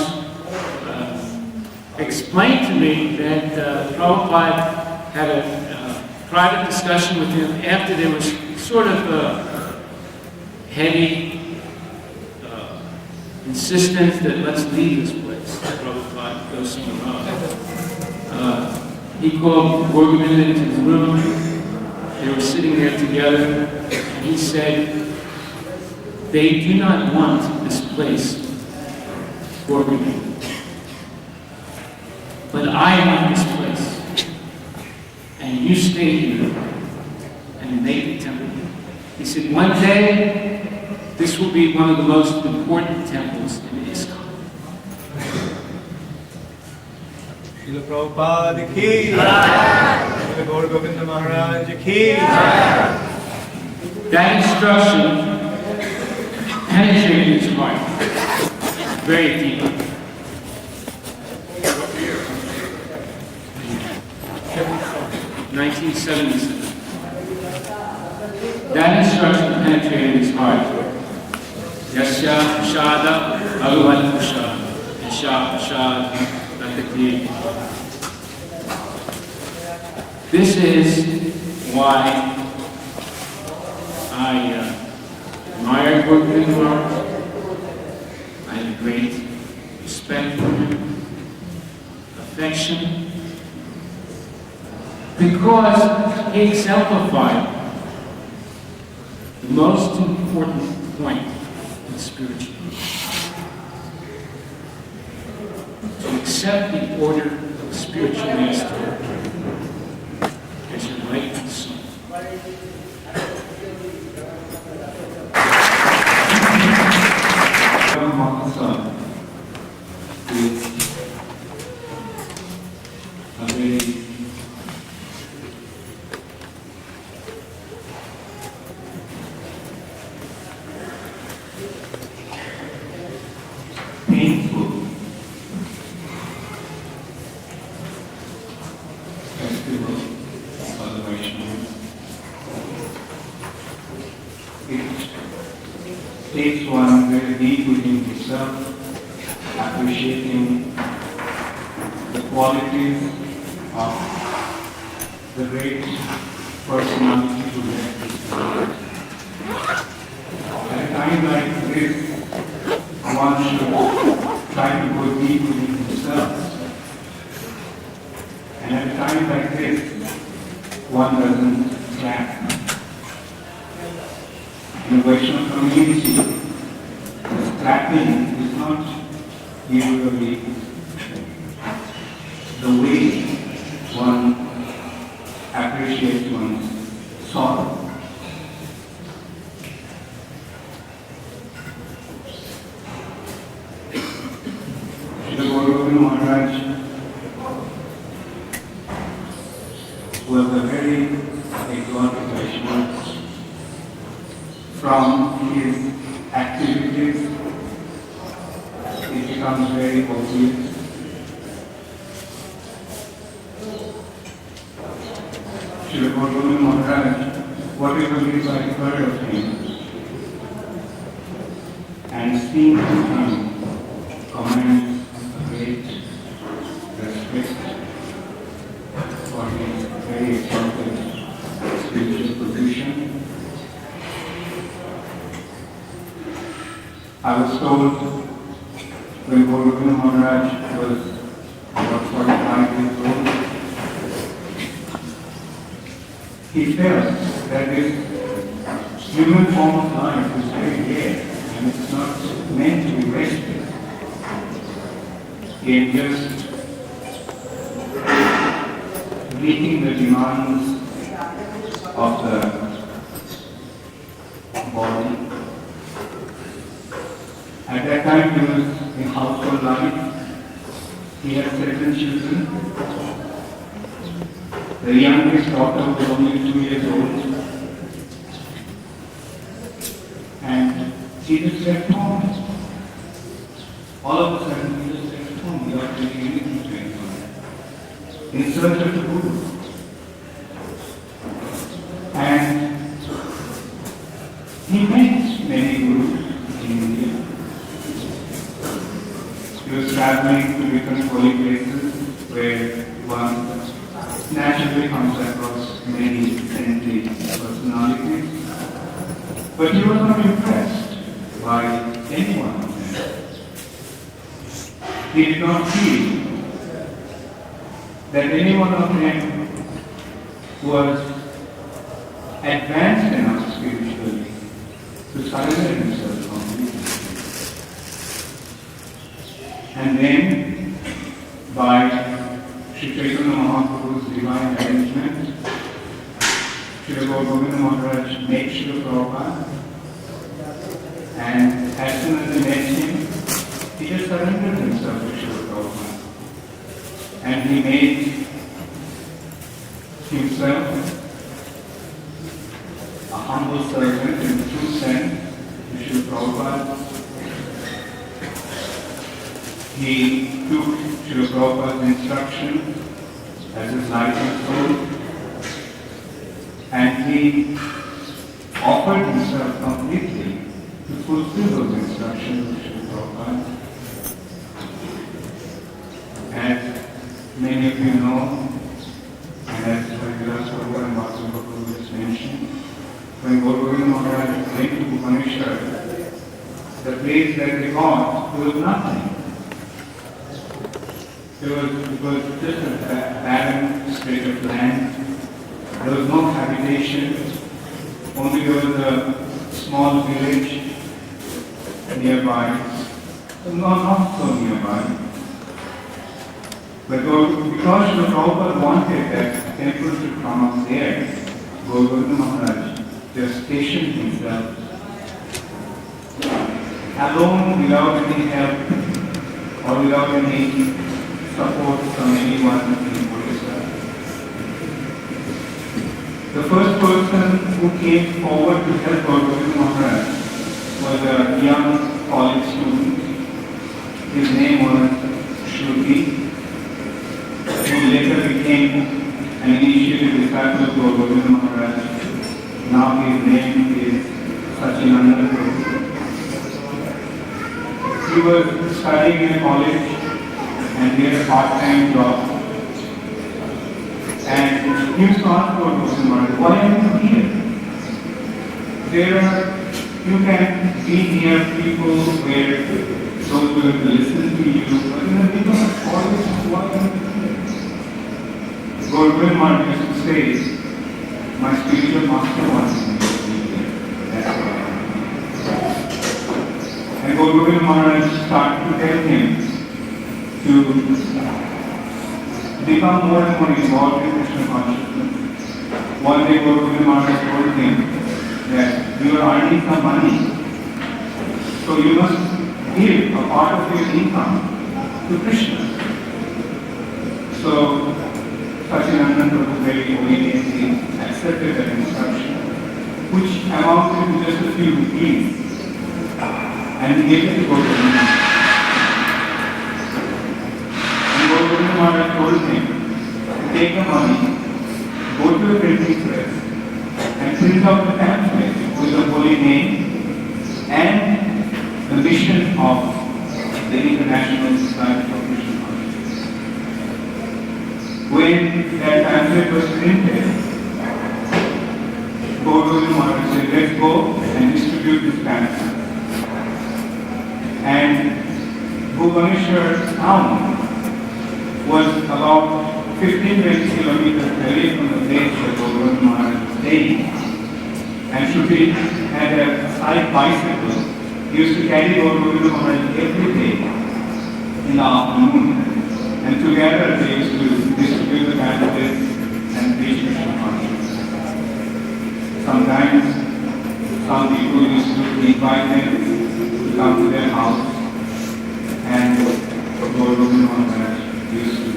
explained to me that Prabhupada had a private discussion with him after there was sort of a heavy insistence that let's leave this place. Prabhupada goes somewhere else. He called Gour Govinda into the room. They were sitting there together, and he said, they do not want this place for me. But I want this place. And you stay here and make the temple. He said, one day, this will be one of the most important temples in ISKCON. Srila Prabhupada ki Srila Gour Govinda Maharaja ki That instruction penetrated his heart very deeply. 1977. That instruction penetrated his heart. Yasya Prashada Bhagavat Prashad. Yasya Prashad Latakti. This is why I admire Gour Govinda Maharaj. I have great respect for him, affection, because he exemplified the most important point in spirituality. To accept the order of the spiritual master as your enlightened soul. Maha Mantra is a very painful festival for the Vaishnavas. It takes one very deep within himself, appreciating the qualities of the great personality who left this world. At a time like this, one should try to go deep within himself. And at a time like this, one doesn't clap. In the Vaishnava community, clapping is not usually the way one appreciates one's sorrow. Srila Gour Govinda Maharaj was a very exalted Vaishnava. From his activities, it becomes very obvious. Srila Gour Govinda Maharaj, whatever little I heard of him, and seen him, commands a great respect for his very exalted spiritual position. I was told when Gour Govinda Maharaj was about 45 years old, he felt that this human form of life is very rare and it's not meant to be wasted. He had just meeting the demands of the body. At that time he was in household life. He had 7 children. The youngest daughter was only 2 years old. And he just left home. All of a sudden he just left home without doing anything to anyone. In search of the Guru. And he met many Gurus in India. traveling to different holy places where one naturally comes across many saintly personalities. But he was not impressed by any one of them. He did not feel that any one of them was advanced enough spiritually to surrender himself completely. And then, by Sri Chaitanya Mahaprabhu's divine arrangement, Srila Gour Govinda Maharaj met Srila Prabhupada, and as soon as he met him, he just surrendered himself to Srila Prabhupada. And he made himself a humble servant in true sense to Srila Prabhupada. He took Srila Prabhupada's instruction as his life and soul, and he offered himself completely to fulfill those instructions of Srila Prabhupada. As many of you know, and as Vilas Prabhupada and Vasu Prabhupada just mentioned, when Gour Govinda Maharaj went to Bhubaneswar, the place that they got, there was nothing. It was just a barren stretch of land. There was no habitation. Only there was a small village nearby. Not so nearby. But because Srila Prabhupada wanted that temple to come up there, Gour Govinda Maharaj just stationed himself alone without any help or without any support from anyone in Odisha. The first person who came forward to help Gour Govinda Maharaj was a young college student. His name was Shruti, who later became an initiated disciple of Gour Govinda Maharaj. Now his name is Sachinanda Prabhu. He was studying in a college and he had a part-time job. And he used to ask Gour Govinda Maharaj, why are you here? You can be near people where those who have to listen to you, but in the middle of all this, why are you here? Gour Govinda Maharaj used to say, my spiritual master wants me to be here. That's why. And Gour Govinda Maharaj started to tell him to become more and more involved in Krishna consciousness. One day Gour Govinda Maharaj told him that you are earning some money, so you must give a part of your income to Krishna. So Sachinanda Prabhu very obediently accepted that instruction, which amounted to just a few rupees, and he gave it to Gour Govinda Maharaj. And Gour Govinda Maharaj told him, take the money, go to a printing press, and print out the pamphlet with the holy name and the mission of the International Society for Krishna Consciousness. When that pamphlet was printed, Gour Govinda Maharaj said, let's go and distribute this pamphlet. And Bhubaneswar town was about 15-20 kilometers away from the place where Gour Govinda Maharaj was staying. And Shruti had a side bicycle. He used to carry Gour Govinda Maharaj every day in the afternoon. And together they used to distribute the pamphlets and preach Krishna consciousness. Sometimes some people used to invite them to come to their house, and Gour Govinda Maharaj used to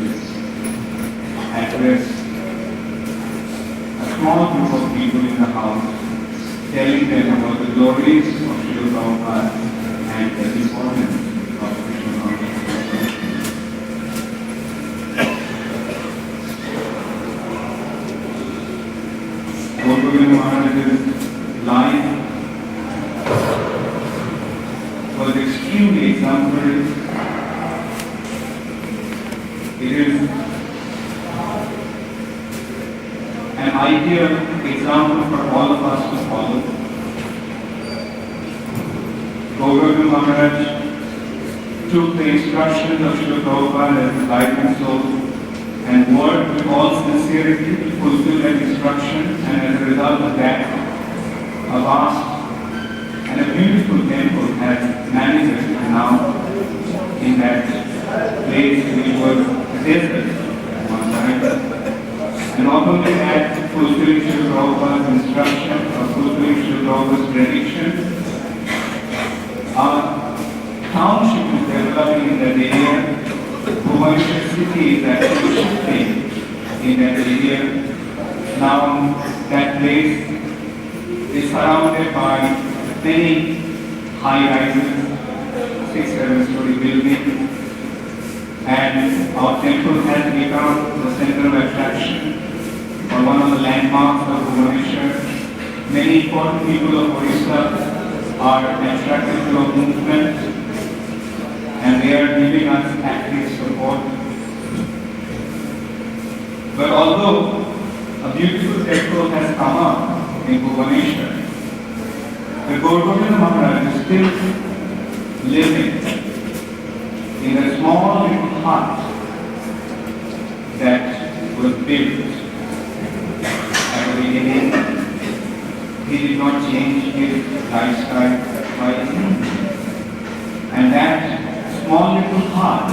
address a small group of people in the house, telling them about the glories of Srila Prabhupada and the importance of Krishna consciousness. Gour Govinda Maharaj's life was extremely exemplary. It is an ideal example for all of us to follow. Gour Govinda Maharaj took the instructions of Srila Prabhupada as his life and soul and worked with all sincerity to fulfill that instruction, and as a result of that, a vast and a beautiful temple has manifested now in that place which was desert at one time. And not only that, fulfilling Srila Prabhupada's instruction or fulfilling Srila Prabhupada's prediction, our township is developing in that area. Bhubaneswar city is actually shifting in that area. Now that place is surrounded by many high-rises, 6-7-story buildings, and our temple has become the center of attraction or one of the landmarks of Bhubaneswar. Many important people of Orissa are attracted to our movement, and they are giving us active support. But although a beautiful temple has come up in Bhubaneswar, the Gour Govinda Maharaj is still living in a small little hut that was built at the beginning. He did not change his lifestyle by any means. And that small little hut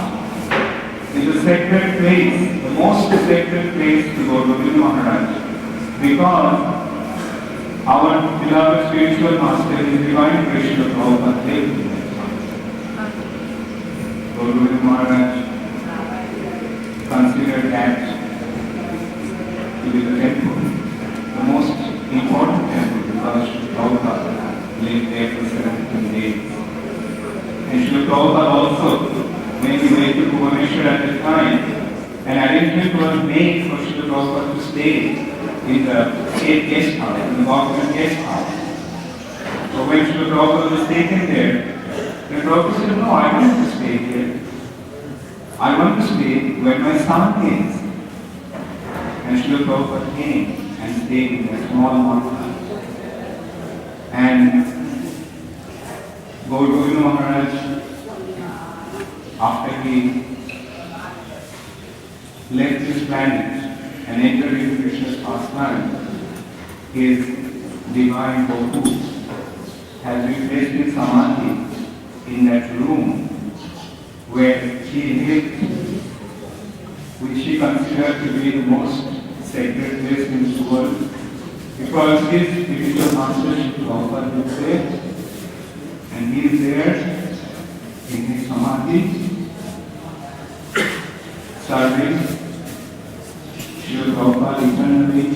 is a sacred place, the most sacred place to Gour Govinda Maharaj, because our beloved spiritual master, His Divine Grace Jadabharata, lived in that hut. Gour Govinda Maharaj considered that to be the temple, the most important temple, because Prabhupada lived there for 17 days. And Srila Prabhupada also, when he went to Bhubaneswar at the time, an arrangement was made for Srila Prabhupada to stay in the state guest house, in the government guest house. So when Srila Prabhupada was taken there, the Prabhupada said, no, I want to stay here. I want to stay where my son is. And Srila Prabhupada came and stayed in a small mountain. And Gour Govinda Maharaj, after he left this planet and entered into Krishna's pastime, his divine Goku has been placed in Samadhi in that room where he lived, which he considered to be the most sacred place in this world, because his spiritual master Prabhupada is there, and he is there in his Samadhi, serving Srila Prabhupada eternally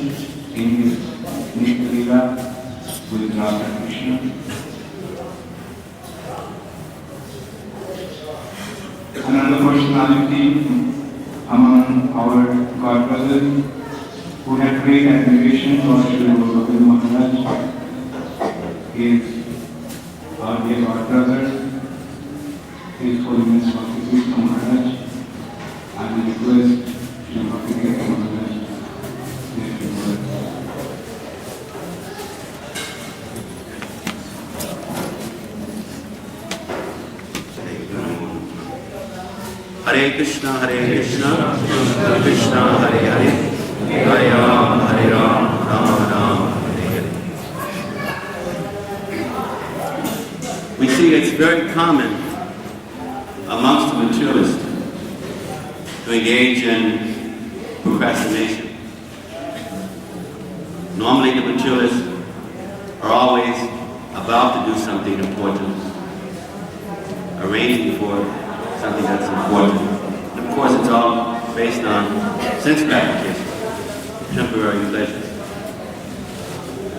in his Nitya Leela with Radha Krishna. Another personality among our God brothers who had great admiration for Srila Gour Govinda Maharaj is our dear God brother, His Holiness Sri Krishna Maharaj. I will request Srila Krishna Maharaj to say a few words. Hare Krishna, Hare Krishna, Krishna Hare Hare, Hare Ram, Hare Ram, Rama Rama, Hare Hare. We see it's very common amongst the materialists to engage in procrastination. Normally the materialists are always about to do something important, arranging for something that's important. And of course, it's all based on sense gratification, temporary pleasures.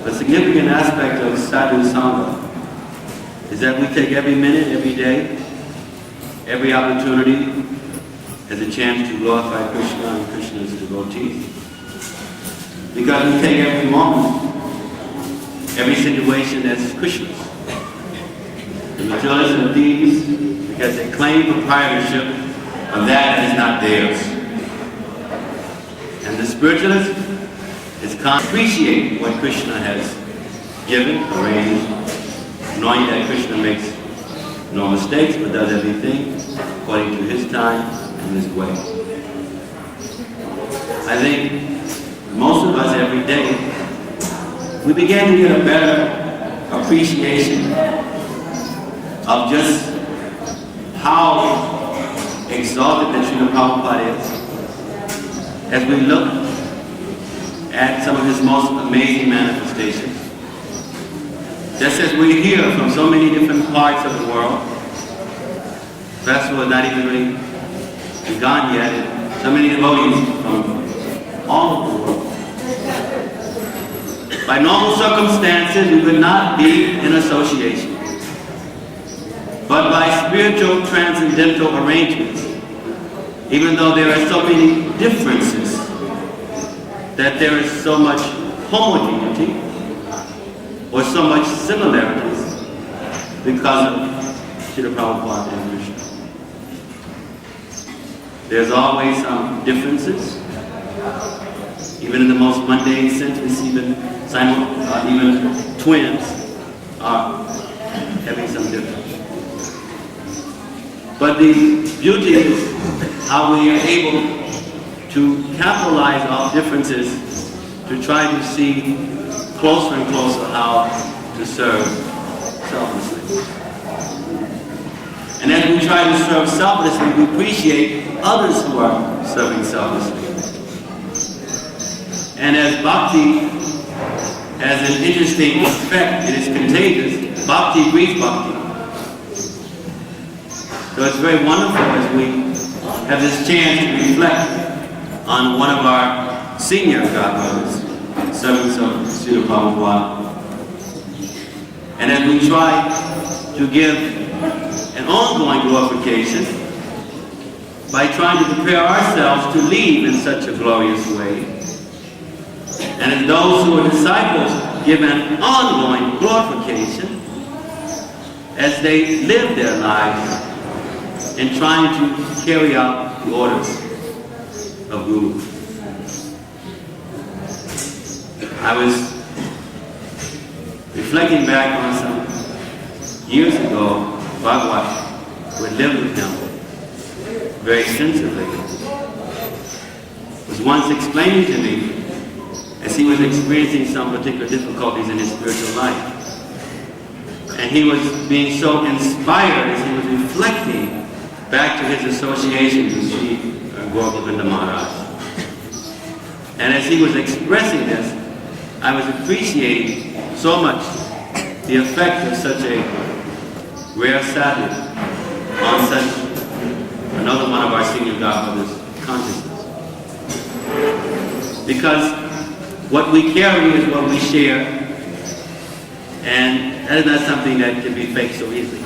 A significant aspect of sadhu sangha is that we take every minute, every day, every opportunity as a chance to glorify Krishna and Krishna's devotees. Because we take every moment, every situation as Krishna's. The materialists of these, because they claim proprietorship of that is not theirs. And the spiritualist is can't appreciate what Krishna has given, arranged, knowing that Krishna makes no mistakes but does everything according to his time and his way. I think most of us every day, we begin to get a better appreciation of just how exalted that Srila Prabhupada is as we look at some of his most amazing manifestations. Just as we hear from so many different parts of the world, the festival has not even really begun yet, and so many devotees from all over the world. By normal circumstances, we would not be in association. But by spiritual transcendental arrangements, even though there are so many differences, that there is so much homogeneity, or so much similarities, because of Srila Prabhupada and Krishna. There's always some differences. Even in the most mundane sense, we see even twins are having some difference. But the beauty is how we are able to capitalize on differences to try to see closer and closer how to serve selflessly. And as we try to serve selflessly, we appreciate others who are serving selflessly. And as bhakti has an interesting effect, it is contagious. Bhakti breeds bhakti. So it's very wonderful as we have this chance to reflect on one of our senior godbrothers, servants of Srila Prabhupada. And as we try to give an ongoing glorification by trying to prepare ourselves to lead in such a glorious way. And as those who are disciples give an ongoing glorification as they live their lives in trying to carry out the orders of Guru. I was reflecting back on some years ago, Bhagavad, who had lived with him very extensively, was once explaining to me as he was experiencing some particular difficulties in his spiritual life. And he was being so inspired as he was reflecting back to his association with Sri Gour Govinda Maharaja. And as he was expressing this, I was appreciating so much the effect of such a rare sadhu on such another one of our senior godbrothers' consciousness. Because what we carry is what we share, and that is not something that can be faked so easily.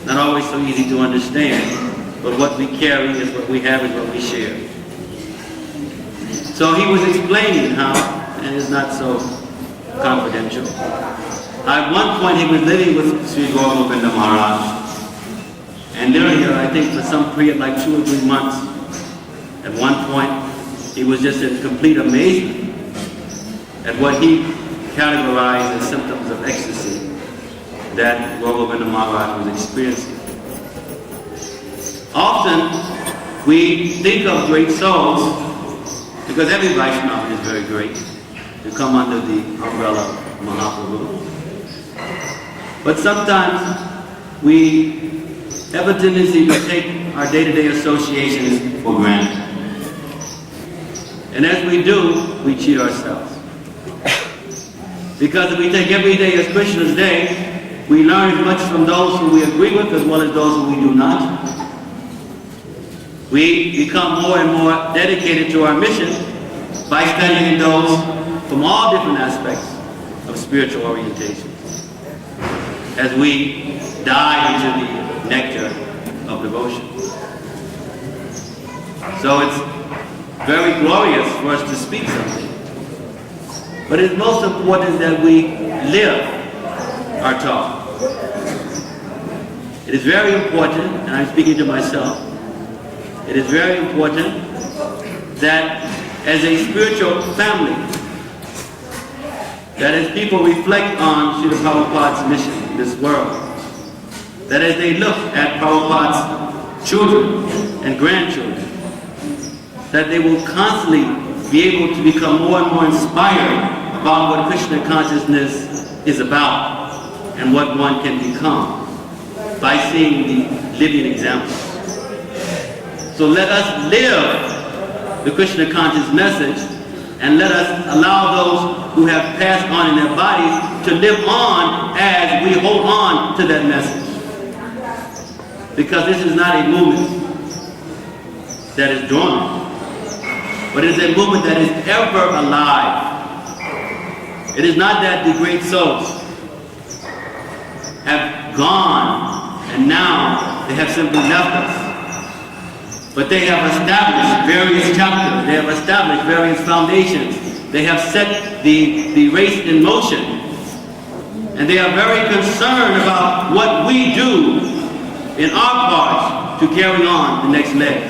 Not always so easy to understand, but what we carry is what we have, is what we share. So he was explaining how, and it's not so confidential, at one point he was living with Sri Gour Govinda Maharaj, and there, I think for some period, like 2 or 3 months, at one point he was just in complete amazement at what he categorized as symptoms of ecstasy that Gour Govinda Maharaj was experiencing. Often we think of great souls, because every Vaishnava is very great, to come under the umbrella of Mahaprabhu. But sometimes we have a tendency to take our day-to-day associations for granted. And as we do, we cheat ourselves. Because if we take every day as Krishna's day, we learn as much from those who we agree with as well as those who we do not. We become more and more dedicated to our mission by studying those from all different aspects of spiritual orientation, as we dive into the nectar of devotion. So it's very glorious for us to speak something. But it's most important that we live our talk. It is very important, and I'm speaking to myself, it is very important that as a spiritual family. That as people reflect on Srila Prabhupada's mission in this world, that as they look at Prabhupada's children and grandchildren, that they will constantly be able to become more and more inspired about what Krishna consciousness is about and what one can become by seeing the living examples. So let us live the Krishna conscious message, and let us allow those who have passed on in their bodies to live on as we hold on to that message. Because this is not a movement that is dormant, but it is a movement that is ever alive. It is not that the great souls have gone and now they have simply left us. But they have established various chapters, they have established various foundations, they have set the race in motion. And they are very concerned about what we do in our part to carry on the next leg.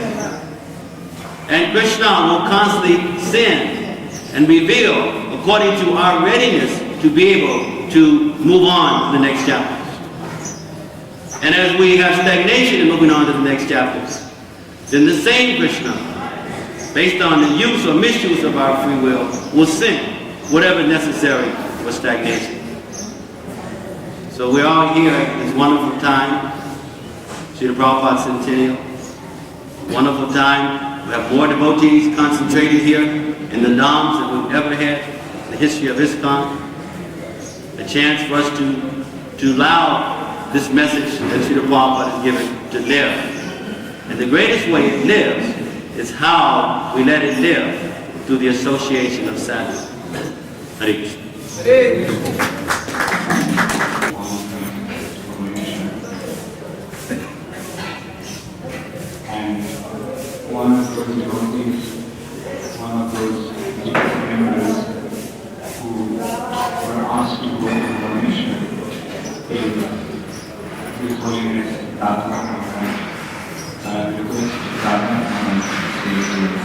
And Krishna will constantly send and reveal according to our readiness to be able to move on to the next chapters. And as we have stagnation in moving on to the next chapters, then the same Krishna, based on the use or misuse of our free will send whatever necessary for stagnation. So we're all here at this wonderful time, Srila Prabhupada Centennial. Wonderful time. We have more devotees concentrated here in the Dhams than we've ever had in the history of ISKCON. A chance for us to allow this message that Srila Prabhupada has given to live. And the greatest way it lives is how we let it live through the association of sadhus. Hare Krishna. Hare Krishna. And one of those devotees, one of those members who were asked to go to donation is His Holiness Dasa Maharaj. Request Dasa Maharaj to say a word.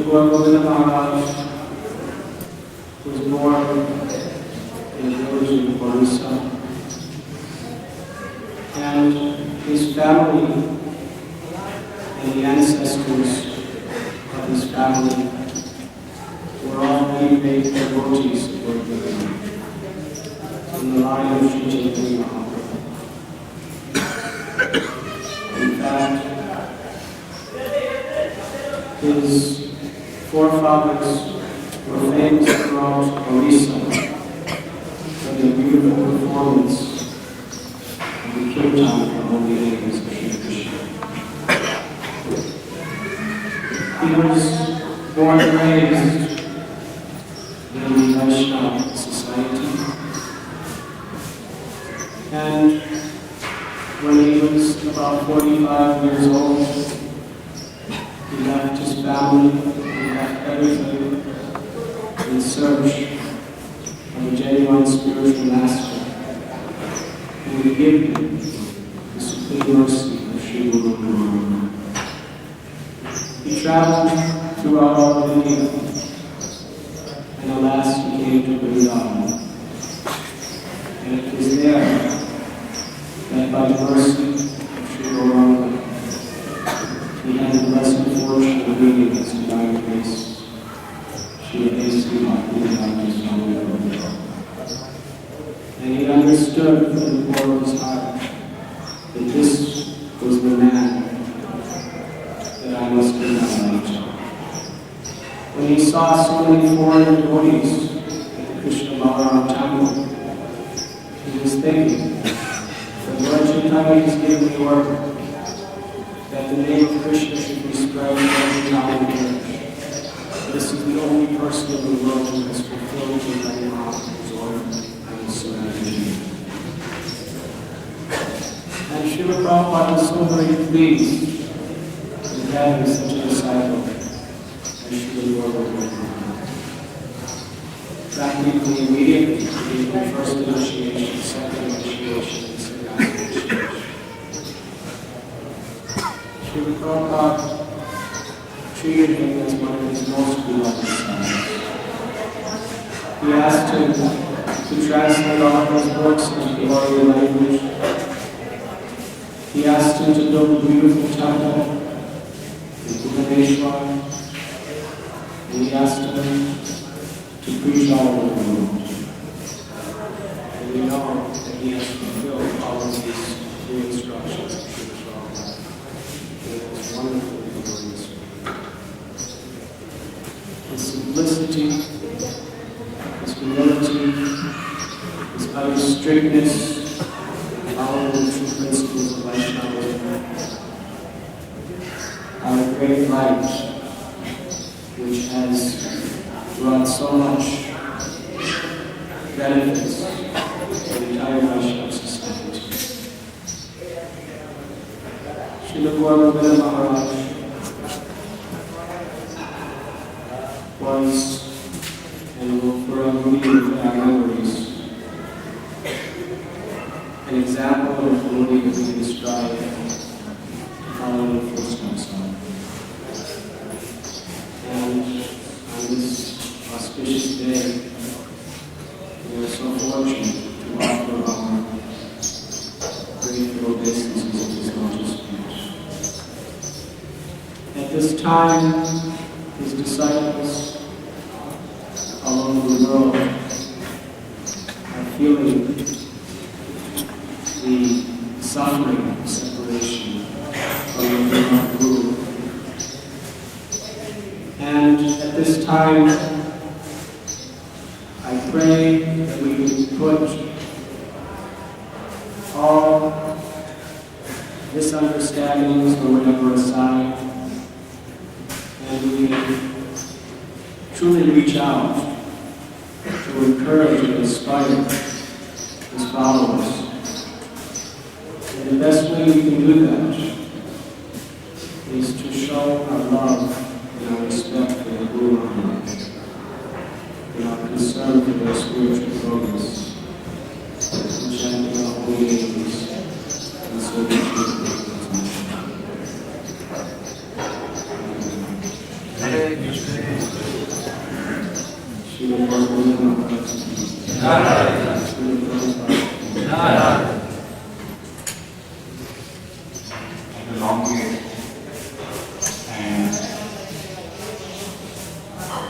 Gour Govinda Maharaja was born in the village of Orissa, and his family and the ancestors of his family were all very great devotees of Lord Govinda in the line of Sri Chaitanya Mahaprabhu. In fact, his forefathers were famous throughout Orissa for their beautiful performance of the kirtan for holy names of Sri Krishna. He was born and raised in the Vaishnava society, and when he was about 45 years old, he left his family, everything in search of a genuine spiritual master who would give him the supreme mercy of Sri Guru Govinda. He traveled throughout all of India, and alas, he came to Vrindavan. And it was there that by the mercy of Sri Gauranga, he had the blessed fortune of meeting his divine grace. And he understood from the core of his heart that this was the man that I must be my nature. When he saw so many foreign devotees at the Krishna Balaram temple, was thinking that Lord Chaitanya has given the order that the name of Krishna should be spread every time in the earth. This is the only person in the world who has fulfilled the Maha Mantra's order. I will surrender to you. And Srila Prabhupada was so very pleased with having such a disciple as Srila Gour Govinda Maharaja. Practically immediately, he gave the first initiation, second initiation, and second initiation. Srila Prabhupada treated him as one of his most beloved sons. He asked him to translate all of his books into the Oriental language. He asked him to build a beautiful temple in Bhubaneswar. And he asked him to preach all over the world. And we know that he has fulfilled all of these three instructions of Srila Prabhupada. And it was wonderful to hear this. His simplicity, his humility, his utter strictness, following the true principles of Vaishnava are a great light which has brought so much benefits to the entire Vaishnava society. Srila Gour Govinda Maharaja was and will forever be in our memories an example of devotee who we strive to follow the footsteps of. And on this auspicious day, we are so fortunate to offer our grateful obeisances of His lotus feet. At this time, His disciples all over the world are feeling the suffering of separation from the Divine Guru. And at this time, I pray that we can put all misunderstandings or whatever aside, and we truly reach out to encourage and inspire His followers. And the best way we can do that is to show our love and our respect for the Guru Maharaj, and our concern for their spiritual progress, and chanting our holy names and serving Srila. Hare Krishna. Srila Gour Govinda Maharaja. Srila Prabhupada. The long way and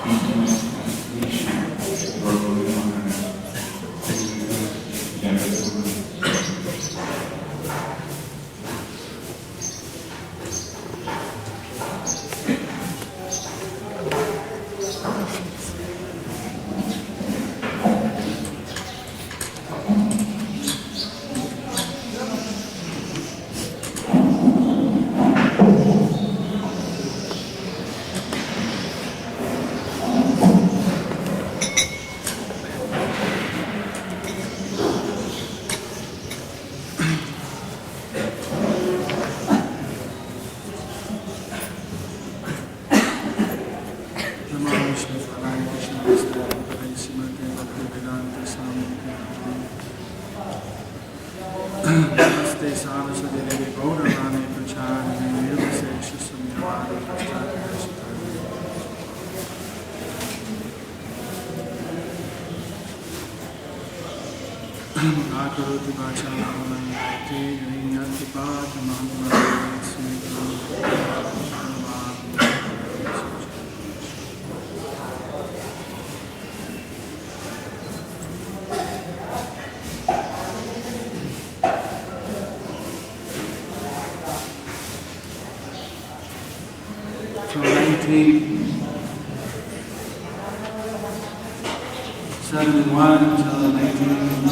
intimate connection with Gour Govinda Maharaja. aroti bachanamati yati padamam from 1971 until 19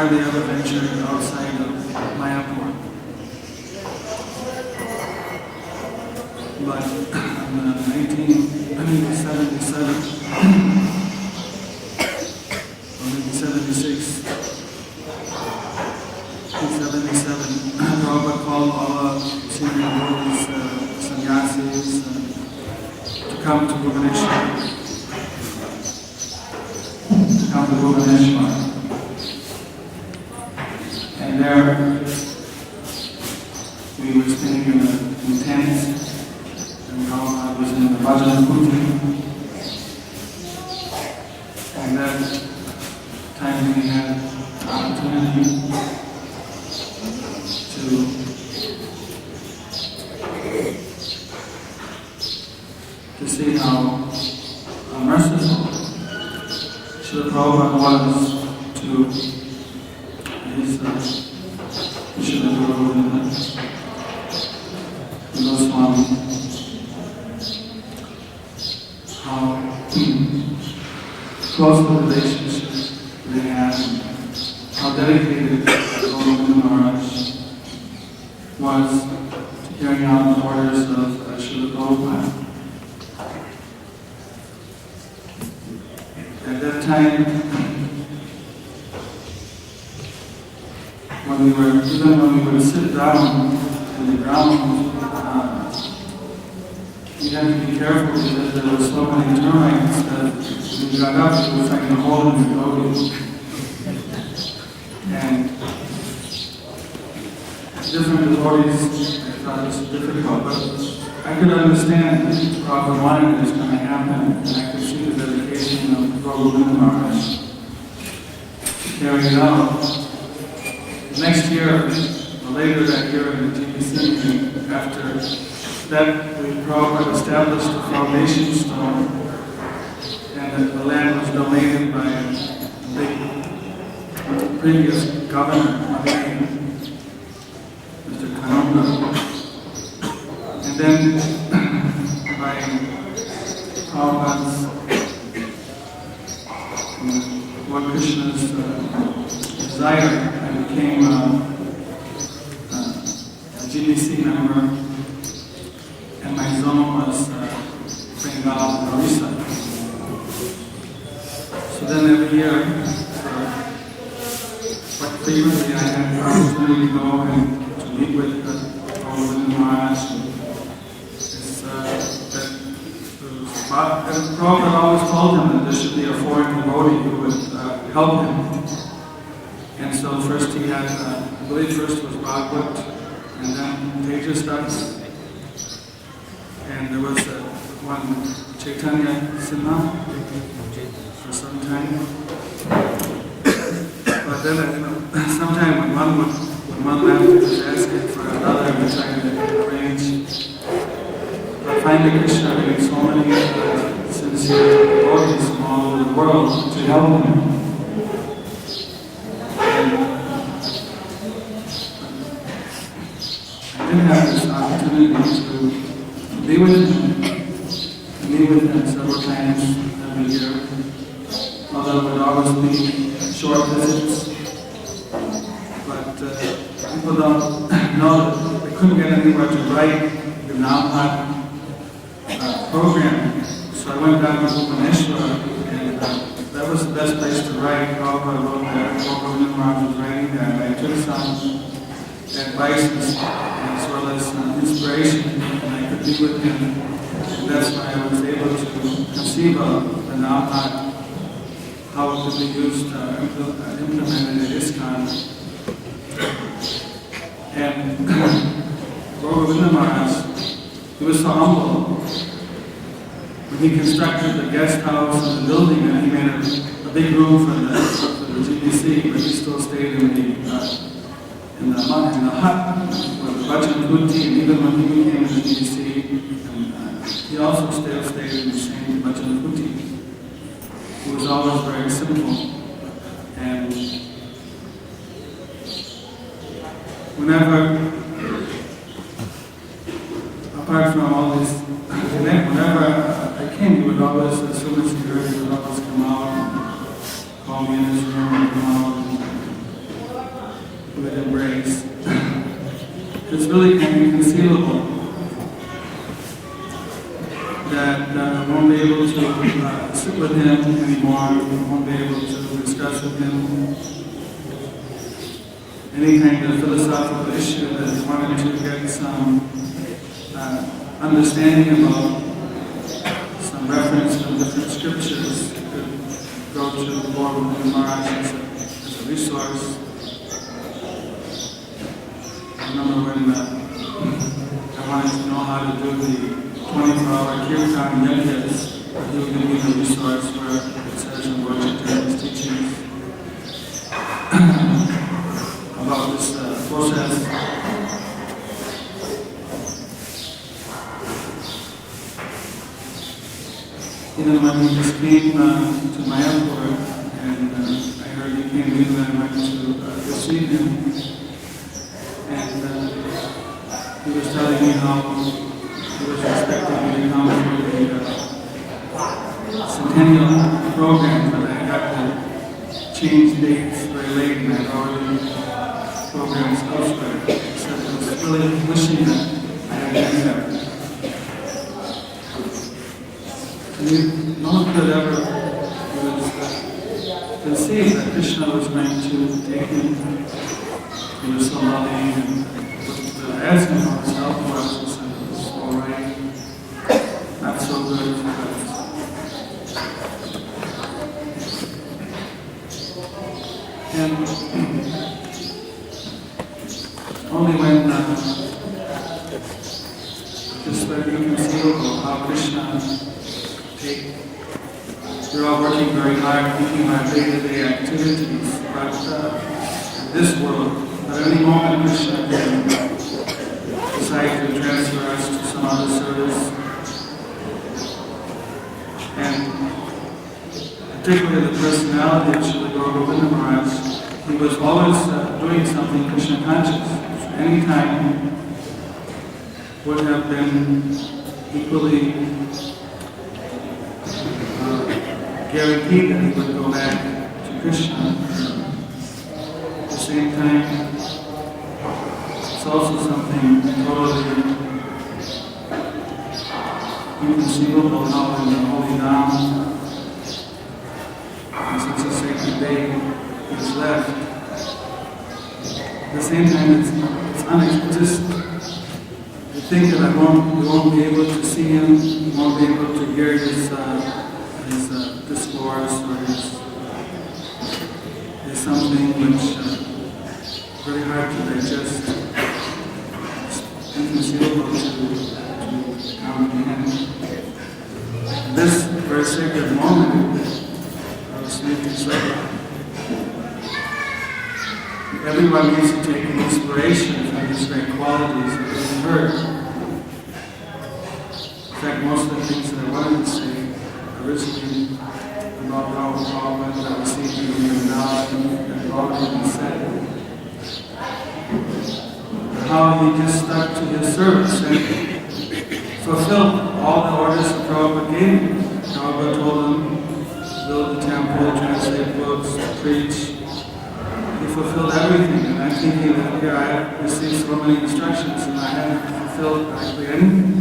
hardly ever ventured outside of Mayapur. But in 1977, or maybe 76, Prabhupada called all our senior devotees, sannyasis, to come to Bhubaneswar. And there we were staying in tents, and Prabhupada was in the bhajan kuti. And that time we had the opportunity to see how merciful Srila Prabhupada was to his Srila Gour Govinda Goswami, how close the relationship they had, how dedicated Gour Govinda Maharaj was to carrying out the orders of Srila Prabhupada. At that time, even when we would sit down in the ground, we had to be careful because there were so many termites that when we got up, it was like a hole in the body. And different devotees, I thought it was difficult, but I could understand that Prabhupada wanted this going to happen, and I could see the dedication of Gour Govinda Maharaj to carry it out. Next year, or later that year in the GBC meeting, after that, Prabhupada established the foundation stone, and the land was donated by the previous governor, Mr. Kanunga. And then, by Prabhupada's, Lord Krishna's desire, I became a GBC member, and my zone was Bengal and Orissa. So then every year, quite frequently, I had the opportunity to go and to meet with Govinda Maharaj. Prabhupada always told him that there should be a foreign devotee who would help him. And so first he had, I believe first was Bhagavad, and then Tejas Das, and there was one Chaitanya Sinha for some time. But then, sometime when one left, he was asking for another, and trying to arrange. But finally Krishna made so many sincere devotees from all over the world to help him. I did have this opportunity to be with him, meet with him several times every year, although it would always be short visits. But people don't know that they couldn't get anywhere to write the Namhat program. So I went down to Bhubaneswar, and that was the best place to write. Prabhupada wrote there, Govinda Maharaj was writing there, and I took some advice as well as inspiration, and I could be with him. And that's why I was able to conceive of the Namhat, how it could be used, implemented at ISKCON. And Gour Govinda Maharaj, he was so humble. When he constructed the guest house and the building, and he made a big room for the GBC, but he still stayed in the hut with the bhajan kuti, and even when he became the GBC, he also still stayed in the same bhajan kuti. He was always very simple, and whenever, apart from all this, whenever I came, he would always, as soon as he heard, he would always come out and call me in his room and come out. he would embrace. It's really kind of inconceivable that won't be able to sit with him anymore, won't be able to discuss with him any kind of philosophical issue that he wanted to get some understanding about, some reference from different scriptures. You could go to Gour Govinda Maharaja as a resource. I remember when I wanted to know how to do the 24-hour kirtan yajnas, he would give me a resource where it says in Lord Sri teachings about this process. Even when he just came to my airport and I heard he came in and I went to receive him, and he was telling me how he was expecting me to come for the Centennial program, but I got to change dates very late and I had already programs elsewhere. So I was really wishing that I had been there. No one could ever conceive that Krishna was going to take him. He was so loving and asked him how his health was, and it was all right. Not so good, but and only when just very inconceivable how Krishna we're all working very hard, thinking about day-to-day activities, but in this world, at any moment Krishna can decide to transfer us to some other service. And particularly the personality of Srila Gour Govinda Maharaj, he was always doing something Krishna conscious. Any time would have been equally guaranteed that he would go back to Krishna. At the same time, it's also something totally inconceivable how in the Holy Dham, on such a sacred day, he's left. At the same time, it's unexpected. You think that we won't be able to see him, we won't be able to hear his discourse or is something which is very hard to digest. It's inconceivable to comprehend. This very sacred moment, I was making Srila. Everyone needs to take inspiration from these great qualities that we've heard. In fact, most of the things that I wanted to say originally about how Prabhupada received the Vrindavan and Prabhupada said how he just stuck to his service and fulfilled all the orders that Prabhupada gave him. Prabhupada told him, build a temple, translate books, preach. He fulfilled everything, and I'm thinking that here I have received so many instructions and I haven't fulfilled actually anything.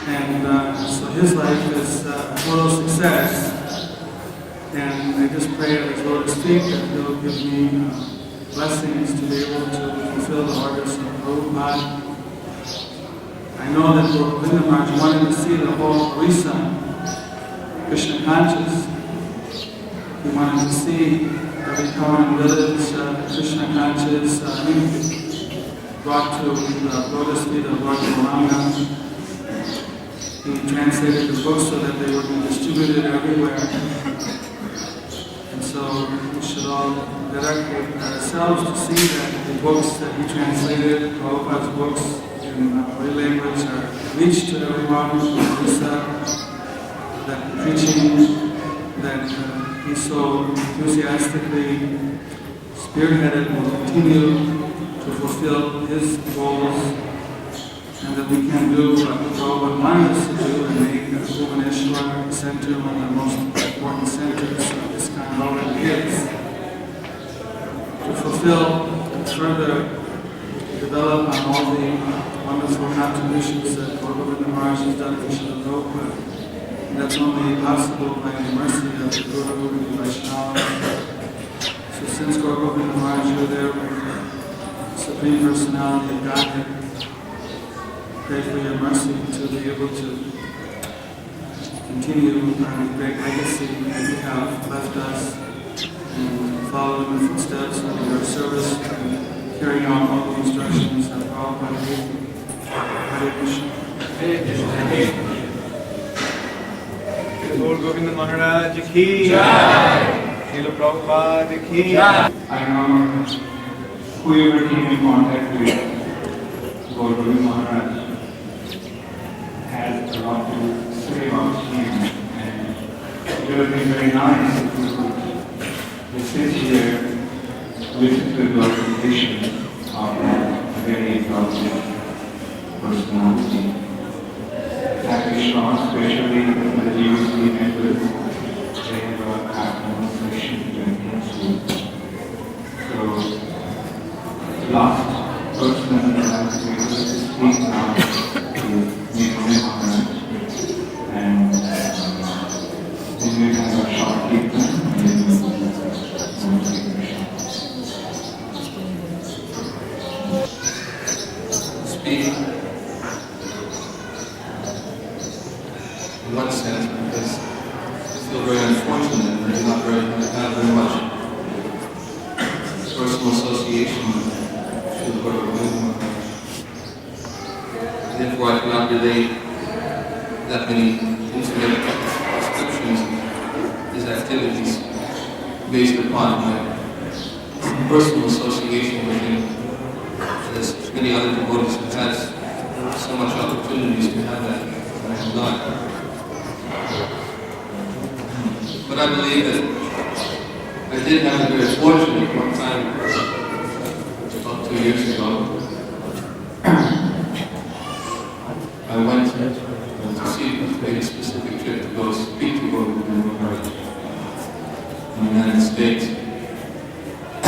And so his life is a total success. And I just pray at his Lotus feet that he'll give me blessings to be able to fulfill the orders of Prabhupada. I know that Gour Govinda Maharaj wanted to see the whole Orissa Krishna conscious. He wanted to see every town and village Krishna conscious, brought to the Lotus feet of Lord Gauranga. He translated the books so that they would be distributed everywhere. And so we should all dedicate ourselves to see that the books that he translated, Prabhupada's books in Holy language, are reached to everyone in Orissa, that the preaching that he so enthusiastically spearheaded will continue to fulfill his goals, and that we can do what Prabhupada wanted us to do and make Bhubaneswar center one of the most important centers of this kind already is. To fulfill fulfill and further develop on all the wonderful contributions that Gour Govinda Maharaj has done for Srila Prabhupada. And that's only possible by the mercy of the Guru and the Vaishnava. So since Gour Govinda Maharaj, you were there with the Supreme Personality of Godhead, pray for your mercy to be able to continue on the great legacy that you have left us and follow in the footsteps of your service and carrying out all the instructions that Prabhupada gave you. Hare Krishna. Hare Krishna. Lord Govinda Maharaj ki jai. Srila Prabhupada ki jai. I know whoever came in contact with Gour Govinda Maharaj has a lot to say about him, and it would have been very nice if we could sit here, listen to the glorification of a very exalted personality. Happy Shah, especially the Jews we met with, they have a afternoon session to. So, the last person that I was able to speak now is Maharaj, and then we have a short kirtan, and then we will speak in one sense because I feel very unfortunate that I have very much personal association with Gour Govinda Maharaj. Therefore I cannot relate that many intimate descriptions of his activities based upon my personal association with him. As many other devotees have had so much opportunities to have that, and I have not. But I believe that I did have the very fortunate one time, about 2 years ago, I went to see, made a specific trip to go speak to Gour Govinda Maharaj in the United States. I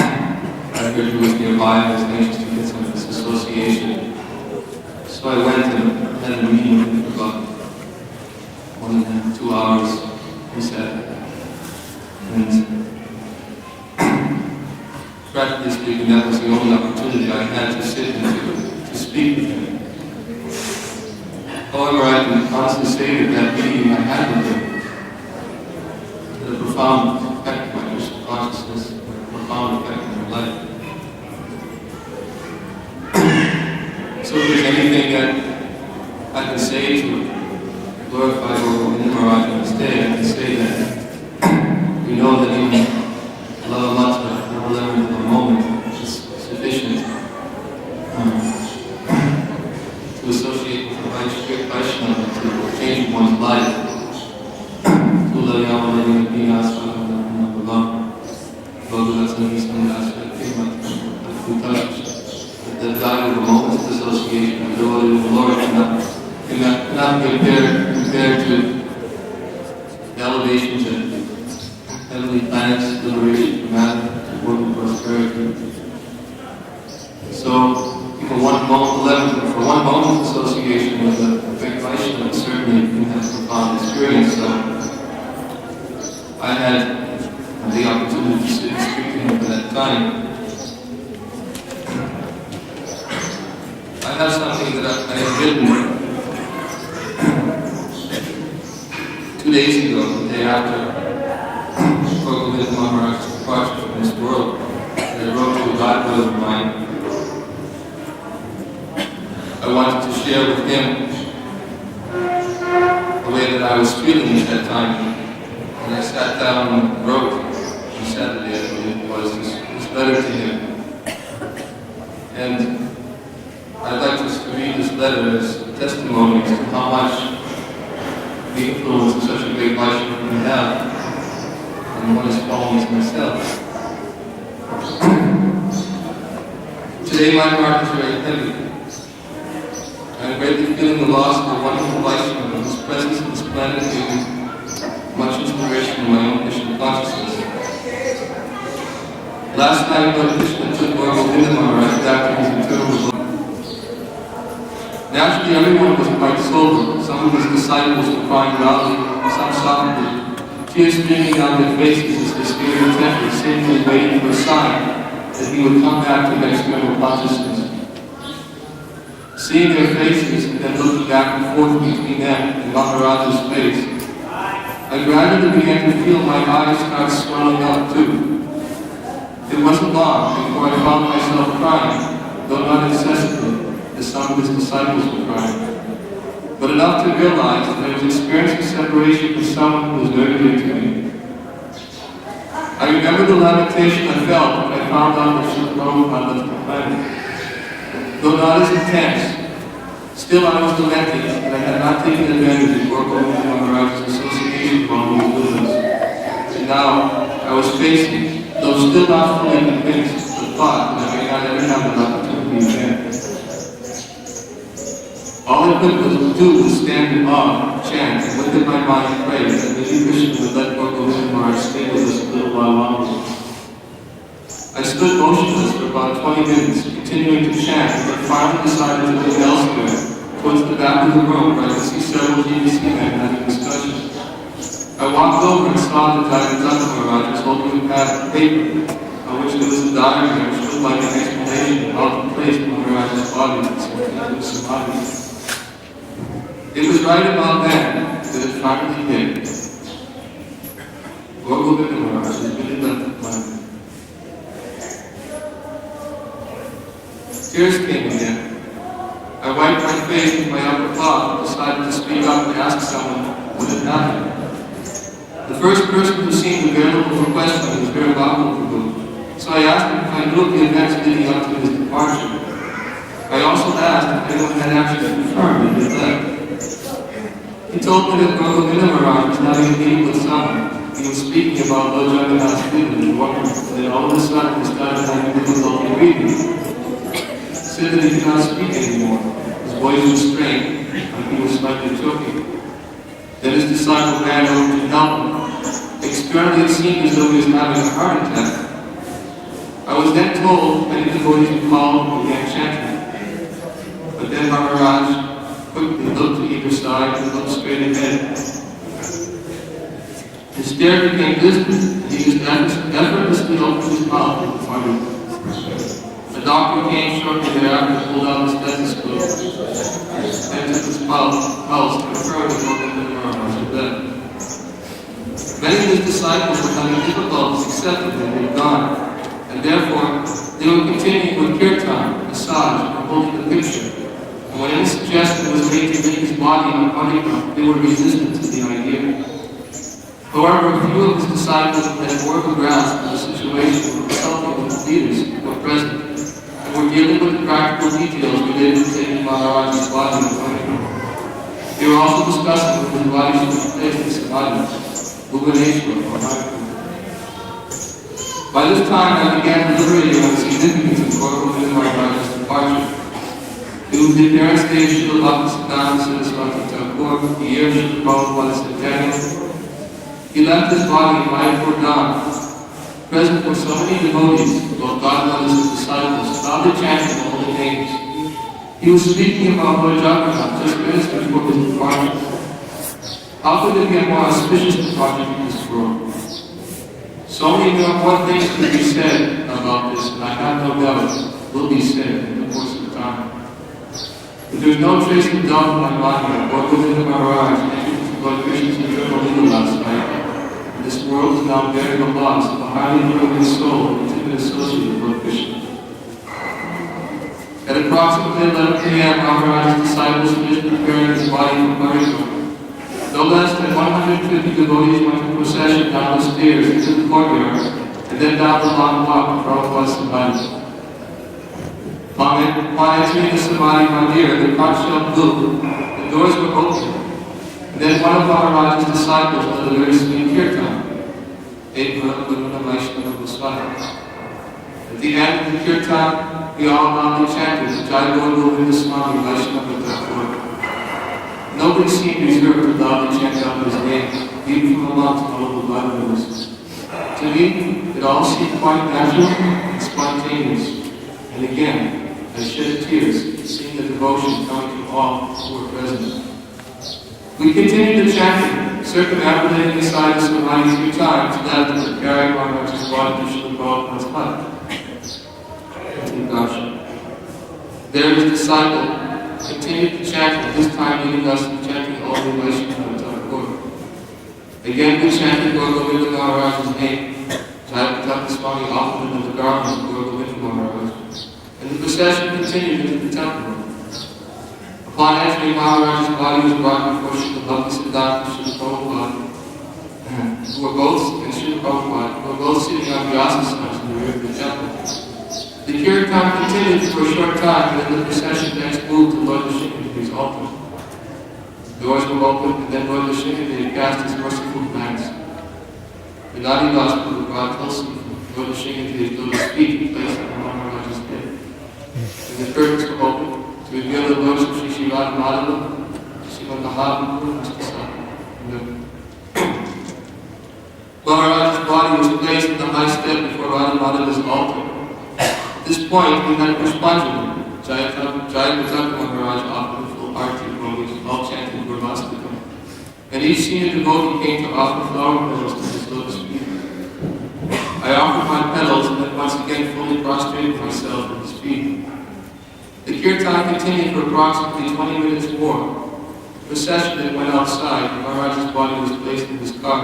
heard he was nearby, I was anxious to get some of this association. So I went and had a meeting with him for about 1.5 to 2 hours, he said. And practically speaking, that was the only opportunity I had to sit and to speak with him. However, I can honestly say that that meeting I had with him had a profound effect on my Krishna consciousness, a profound effect on my life. So if there's anything that I can say to glorify Gour Govinda Maharaj on this day, I can say that we know that even Maha Mantra, the level of the moment, is sufficient to associate with the Vaishnava to change one's life. The value of a moment's association with the devotee of the Lord cannot be compared to the elevations of heavenly planets, liberation from matter, work and prosperity. So, for one moment's association with a big Vaishnava, certainly can have a profound experience. So, I had the opportunity to sit and speak to him at that time. I have something that I have written 2 days ago, the day after Gour Govinda Maharaj's departure from this world, that I wrote to a godbrother of mine. I wanted to share with him the way that I was feeling at that time. And I sat down and wrote on Saturday, I believe it was, this letter to him. And I'd like to read this letter as testimony to how much the influence of such a great Vaishnava can have on one as following as myself. Today my heart is very heavy. I am greatly feeling the loss of a wonderful Vaishnava whose presence on this planet gave me much inspiration in my own Krishna consciousness. Last night Lord Krishna took Gour Govinda Maharaj back to his eternal abode. Naturally, everyone was quite sober. Some of his disciples were crying loudly, some softly, tears streaming down their faces as they stared intently, seemingly waiting for a sign that he would come back to external consciousness. Seeing their faces and then looking back and forth between them and Maharaja's face, I gradually began to feel my eyes start swelling up too. It wasn't long before I found myself crying, though not incessantly, as some of his disciples were crying, but enough to realize that I was experiencing separation from someone who was very dear to me. I remember the lamentation I felt when I found out that Srila Prabhupada left the planet. Though not as intense, still I was lamenting that I had not taken advantage of Gour Govinda Maharaj's association while he was with us. And now I was facing, though still not fully convinced, the thought that I may not ever have an opportunity again. All I could do was stand in awe, chant, and within my mind pray that Lord Sri Krishna would let Gour Govinda Maharaj stay with us a little while longer. I stood motionless for about 20 minutes, continuing to chant, and then finally decided to look elsewhere, towards the back of the room where I could see several GBC men having discussions. I walked over and saw that Govinda Maharaj was holding a pad of paper, on which there was a diagram which looked like an explanation of how to place Maharaj's body in samadhi. It was right about then that it finally hit. Gour Govinda Maharaj has really left the planet. Tears came again. I wiped my face with my upper cloth and decided to speak up and ask someone what had happened. The first person who seemed available for questioning was Prabhupada, so I asked him if I knew of the events leading up to his departure. I also asked if anyone had actually confirmed that he had left. He told me that Gour Govinda Maharaj was having a meeting with someone. He was speaking about Lord Jagannath's freedom and water, and then all of a sudden he started having difficulty breathing. He said that he could not speak anymore. His voice was strained, and he was slightly choking. Then his disciple ran over to help him. Externally it seemed as though he was having a heart attack. I was then told many devotees would call and began chanting. But then Maharaj quickly looked to either side and looked straight ahead. His stare became distant, and he just effortlessly opened his mouth and farted. The doctor came shortly thereafter and pulled out his stethoscope and took his pulse to confirm that Govinda Maharaj had left. Many of his disciples were having difficulties accepting that he had gone, and therefore they were continuing with kirtan, massage, and holding the picture. And when any suggestion was made to make his body unpunished, they were resistant to the idea. However, a few of his disciples had more of a grasp of the situation and were consulting with the leaders who were present, and were dealing with the practical details related to taking Maharaj's body unpunished. They were also discussing with his body should be placed in samadhi, Bhuvaneshwar, or Mantra. By this time, I began deliberating on the significance of Gour Govinda Maharaj's departure. It was the appearance day of Srila Bhaktisiddhanta Saraswati Thakur, the year of Srila Prabhupada's Centennial. He left his body in Mayapur dawn. Present were so many devotees, both godmothers and disciples, loudly chanting the holy names. He was speaking about Lord Jagannath just minutes before his departure. How could there be a more auspicious departure from this world? So many more things could be said about this, and I have no doubt will be said in the course of time. But there is no trace of doubt in my mind that Gour Govinda Maharaj entered into Lord Krishna's eternal leela last night. This world is now bearing the loss of a highly devoted soul and intimate associate with Lord Krishna. At approximately 11 p.m., Maharaj's disciples finished preparing his body for burial. No less than 150 devotees went in procession down the stairs into the courtyard and then down the long walk to Prabhupada's samadhi. Upon entering the samadhi mandir, the conch shell blew, the doors were opened, and then one of Maharaj's disciples led a very sweet kirtan. At the end of the kirtan, we all loudly chanted, Jai Gour Govinda Goswami Maharaja. Nobody seemed reserved to loudly chant out his name, even from amongst all the godmothers. To me, it all seemed quite natural and spontaneous. and again I shed tears seeing the devotion coming from all who were present. We continued the chanting, circumambulating inside the Samadhi 3 times, then carrying Maharaja's body to Srila Prabhupada's hut. There his disciple continued to chant, this time leading us in chanting all the Vaishnava. Again we chanted Gour Govinda Maharaja's name. Jadabharata Swami offered him the garments of Gour Govinda Maharaj, and the procession continued into the temple. Upon entering, Maharaja's body was brought before Srila Bhaktisiddhanta and Srila Prabhupada, who were both sitting on the asanas in the rear of the temple. The kirtan continued for a short time, and then the procession next moved to Lord Sri Krishna's altar. Doors were opened, and then Lord Sri Krishna cast his merciful glance. The Nadi Gospel of God Tulasi, Lord Sri Krishna's little feet placed on Maharaja's head. And the curtains were opened to reveal the Lord Sri Srila Madhava, Srimad Mahamantra, Maharaja's body was placed in the high step before Radha Madhava's altar. At this point, we had Pushpanjali. Jayapataka Maharaj offered the full arti, all chanted Brahmastika. And each senior devotee came to offer flower petals to his lotus feet. I offered my petals and then once again fully prostrated myself at his feet. The kirtan continued for approximately 20 minutes more. The procession then went outside, and Maharaj's body was placed in his car.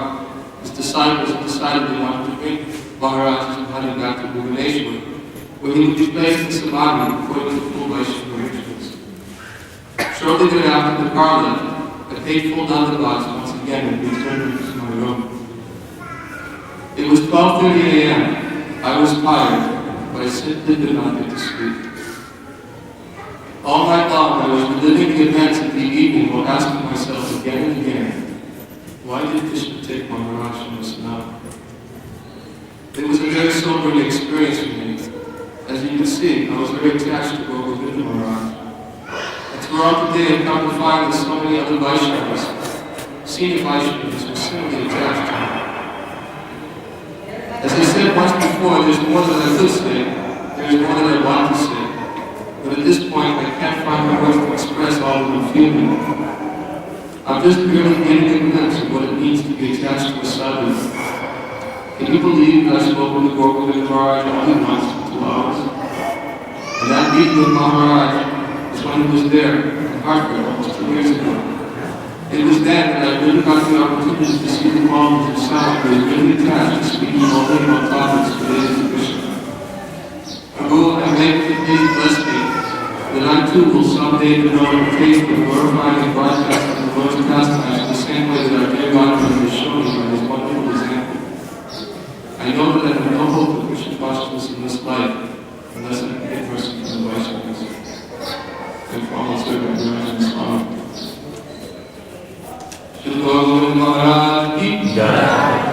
His disciples decided they wanted to bring Maharaj's body back to Bhubaneswar, where he would be placed in Samadhi according to full Vaishnava rituals. Shortly thereafter, the car left. I paid full dandavats once again and returned to my room. It was 12:30 a.m. I was tired, but I simply did not get to sleep. All night long, I was reliving the events of the evening while asking myself again and again, why did Krishna take Maharaj from us now? It was a very sobering experience for me. As you can see, I was very attached to Gour Govinda Maharaj. And throughout the day, I've come to find that so many other Vaishnavas, senior Vaishnavas, were similarly attached to him. As I said once before, there's more that I could say, there's more that I want to say. But at this point, I can't find the words to express all that I'm feeling. I'm just barely getting a glimpse of what it means to be attached to a sadhu. Can you believe that I spoke with Gour Govinda Maharaj only once for 2 hours? And that meeting with Maharaj was when he was there in Hartford almost 2 years ago. It was then that I really got the opportunity to see the qualities of sadhu that is really attached to speaking only about topics related to Krishna. Prabhu, I beg you to please bless me, that I too will someday develop a taste for glorifying and broadcasting the Lord's pastimes in the same way that our dear Godfather has shown me by his wonderful example. I know that I have no hope of Krishna consciousness in this life unless I can get mercy from the Vaishnavas. And for all servant Remembrance Swami. Srila Govinda Maharaj ki Jai.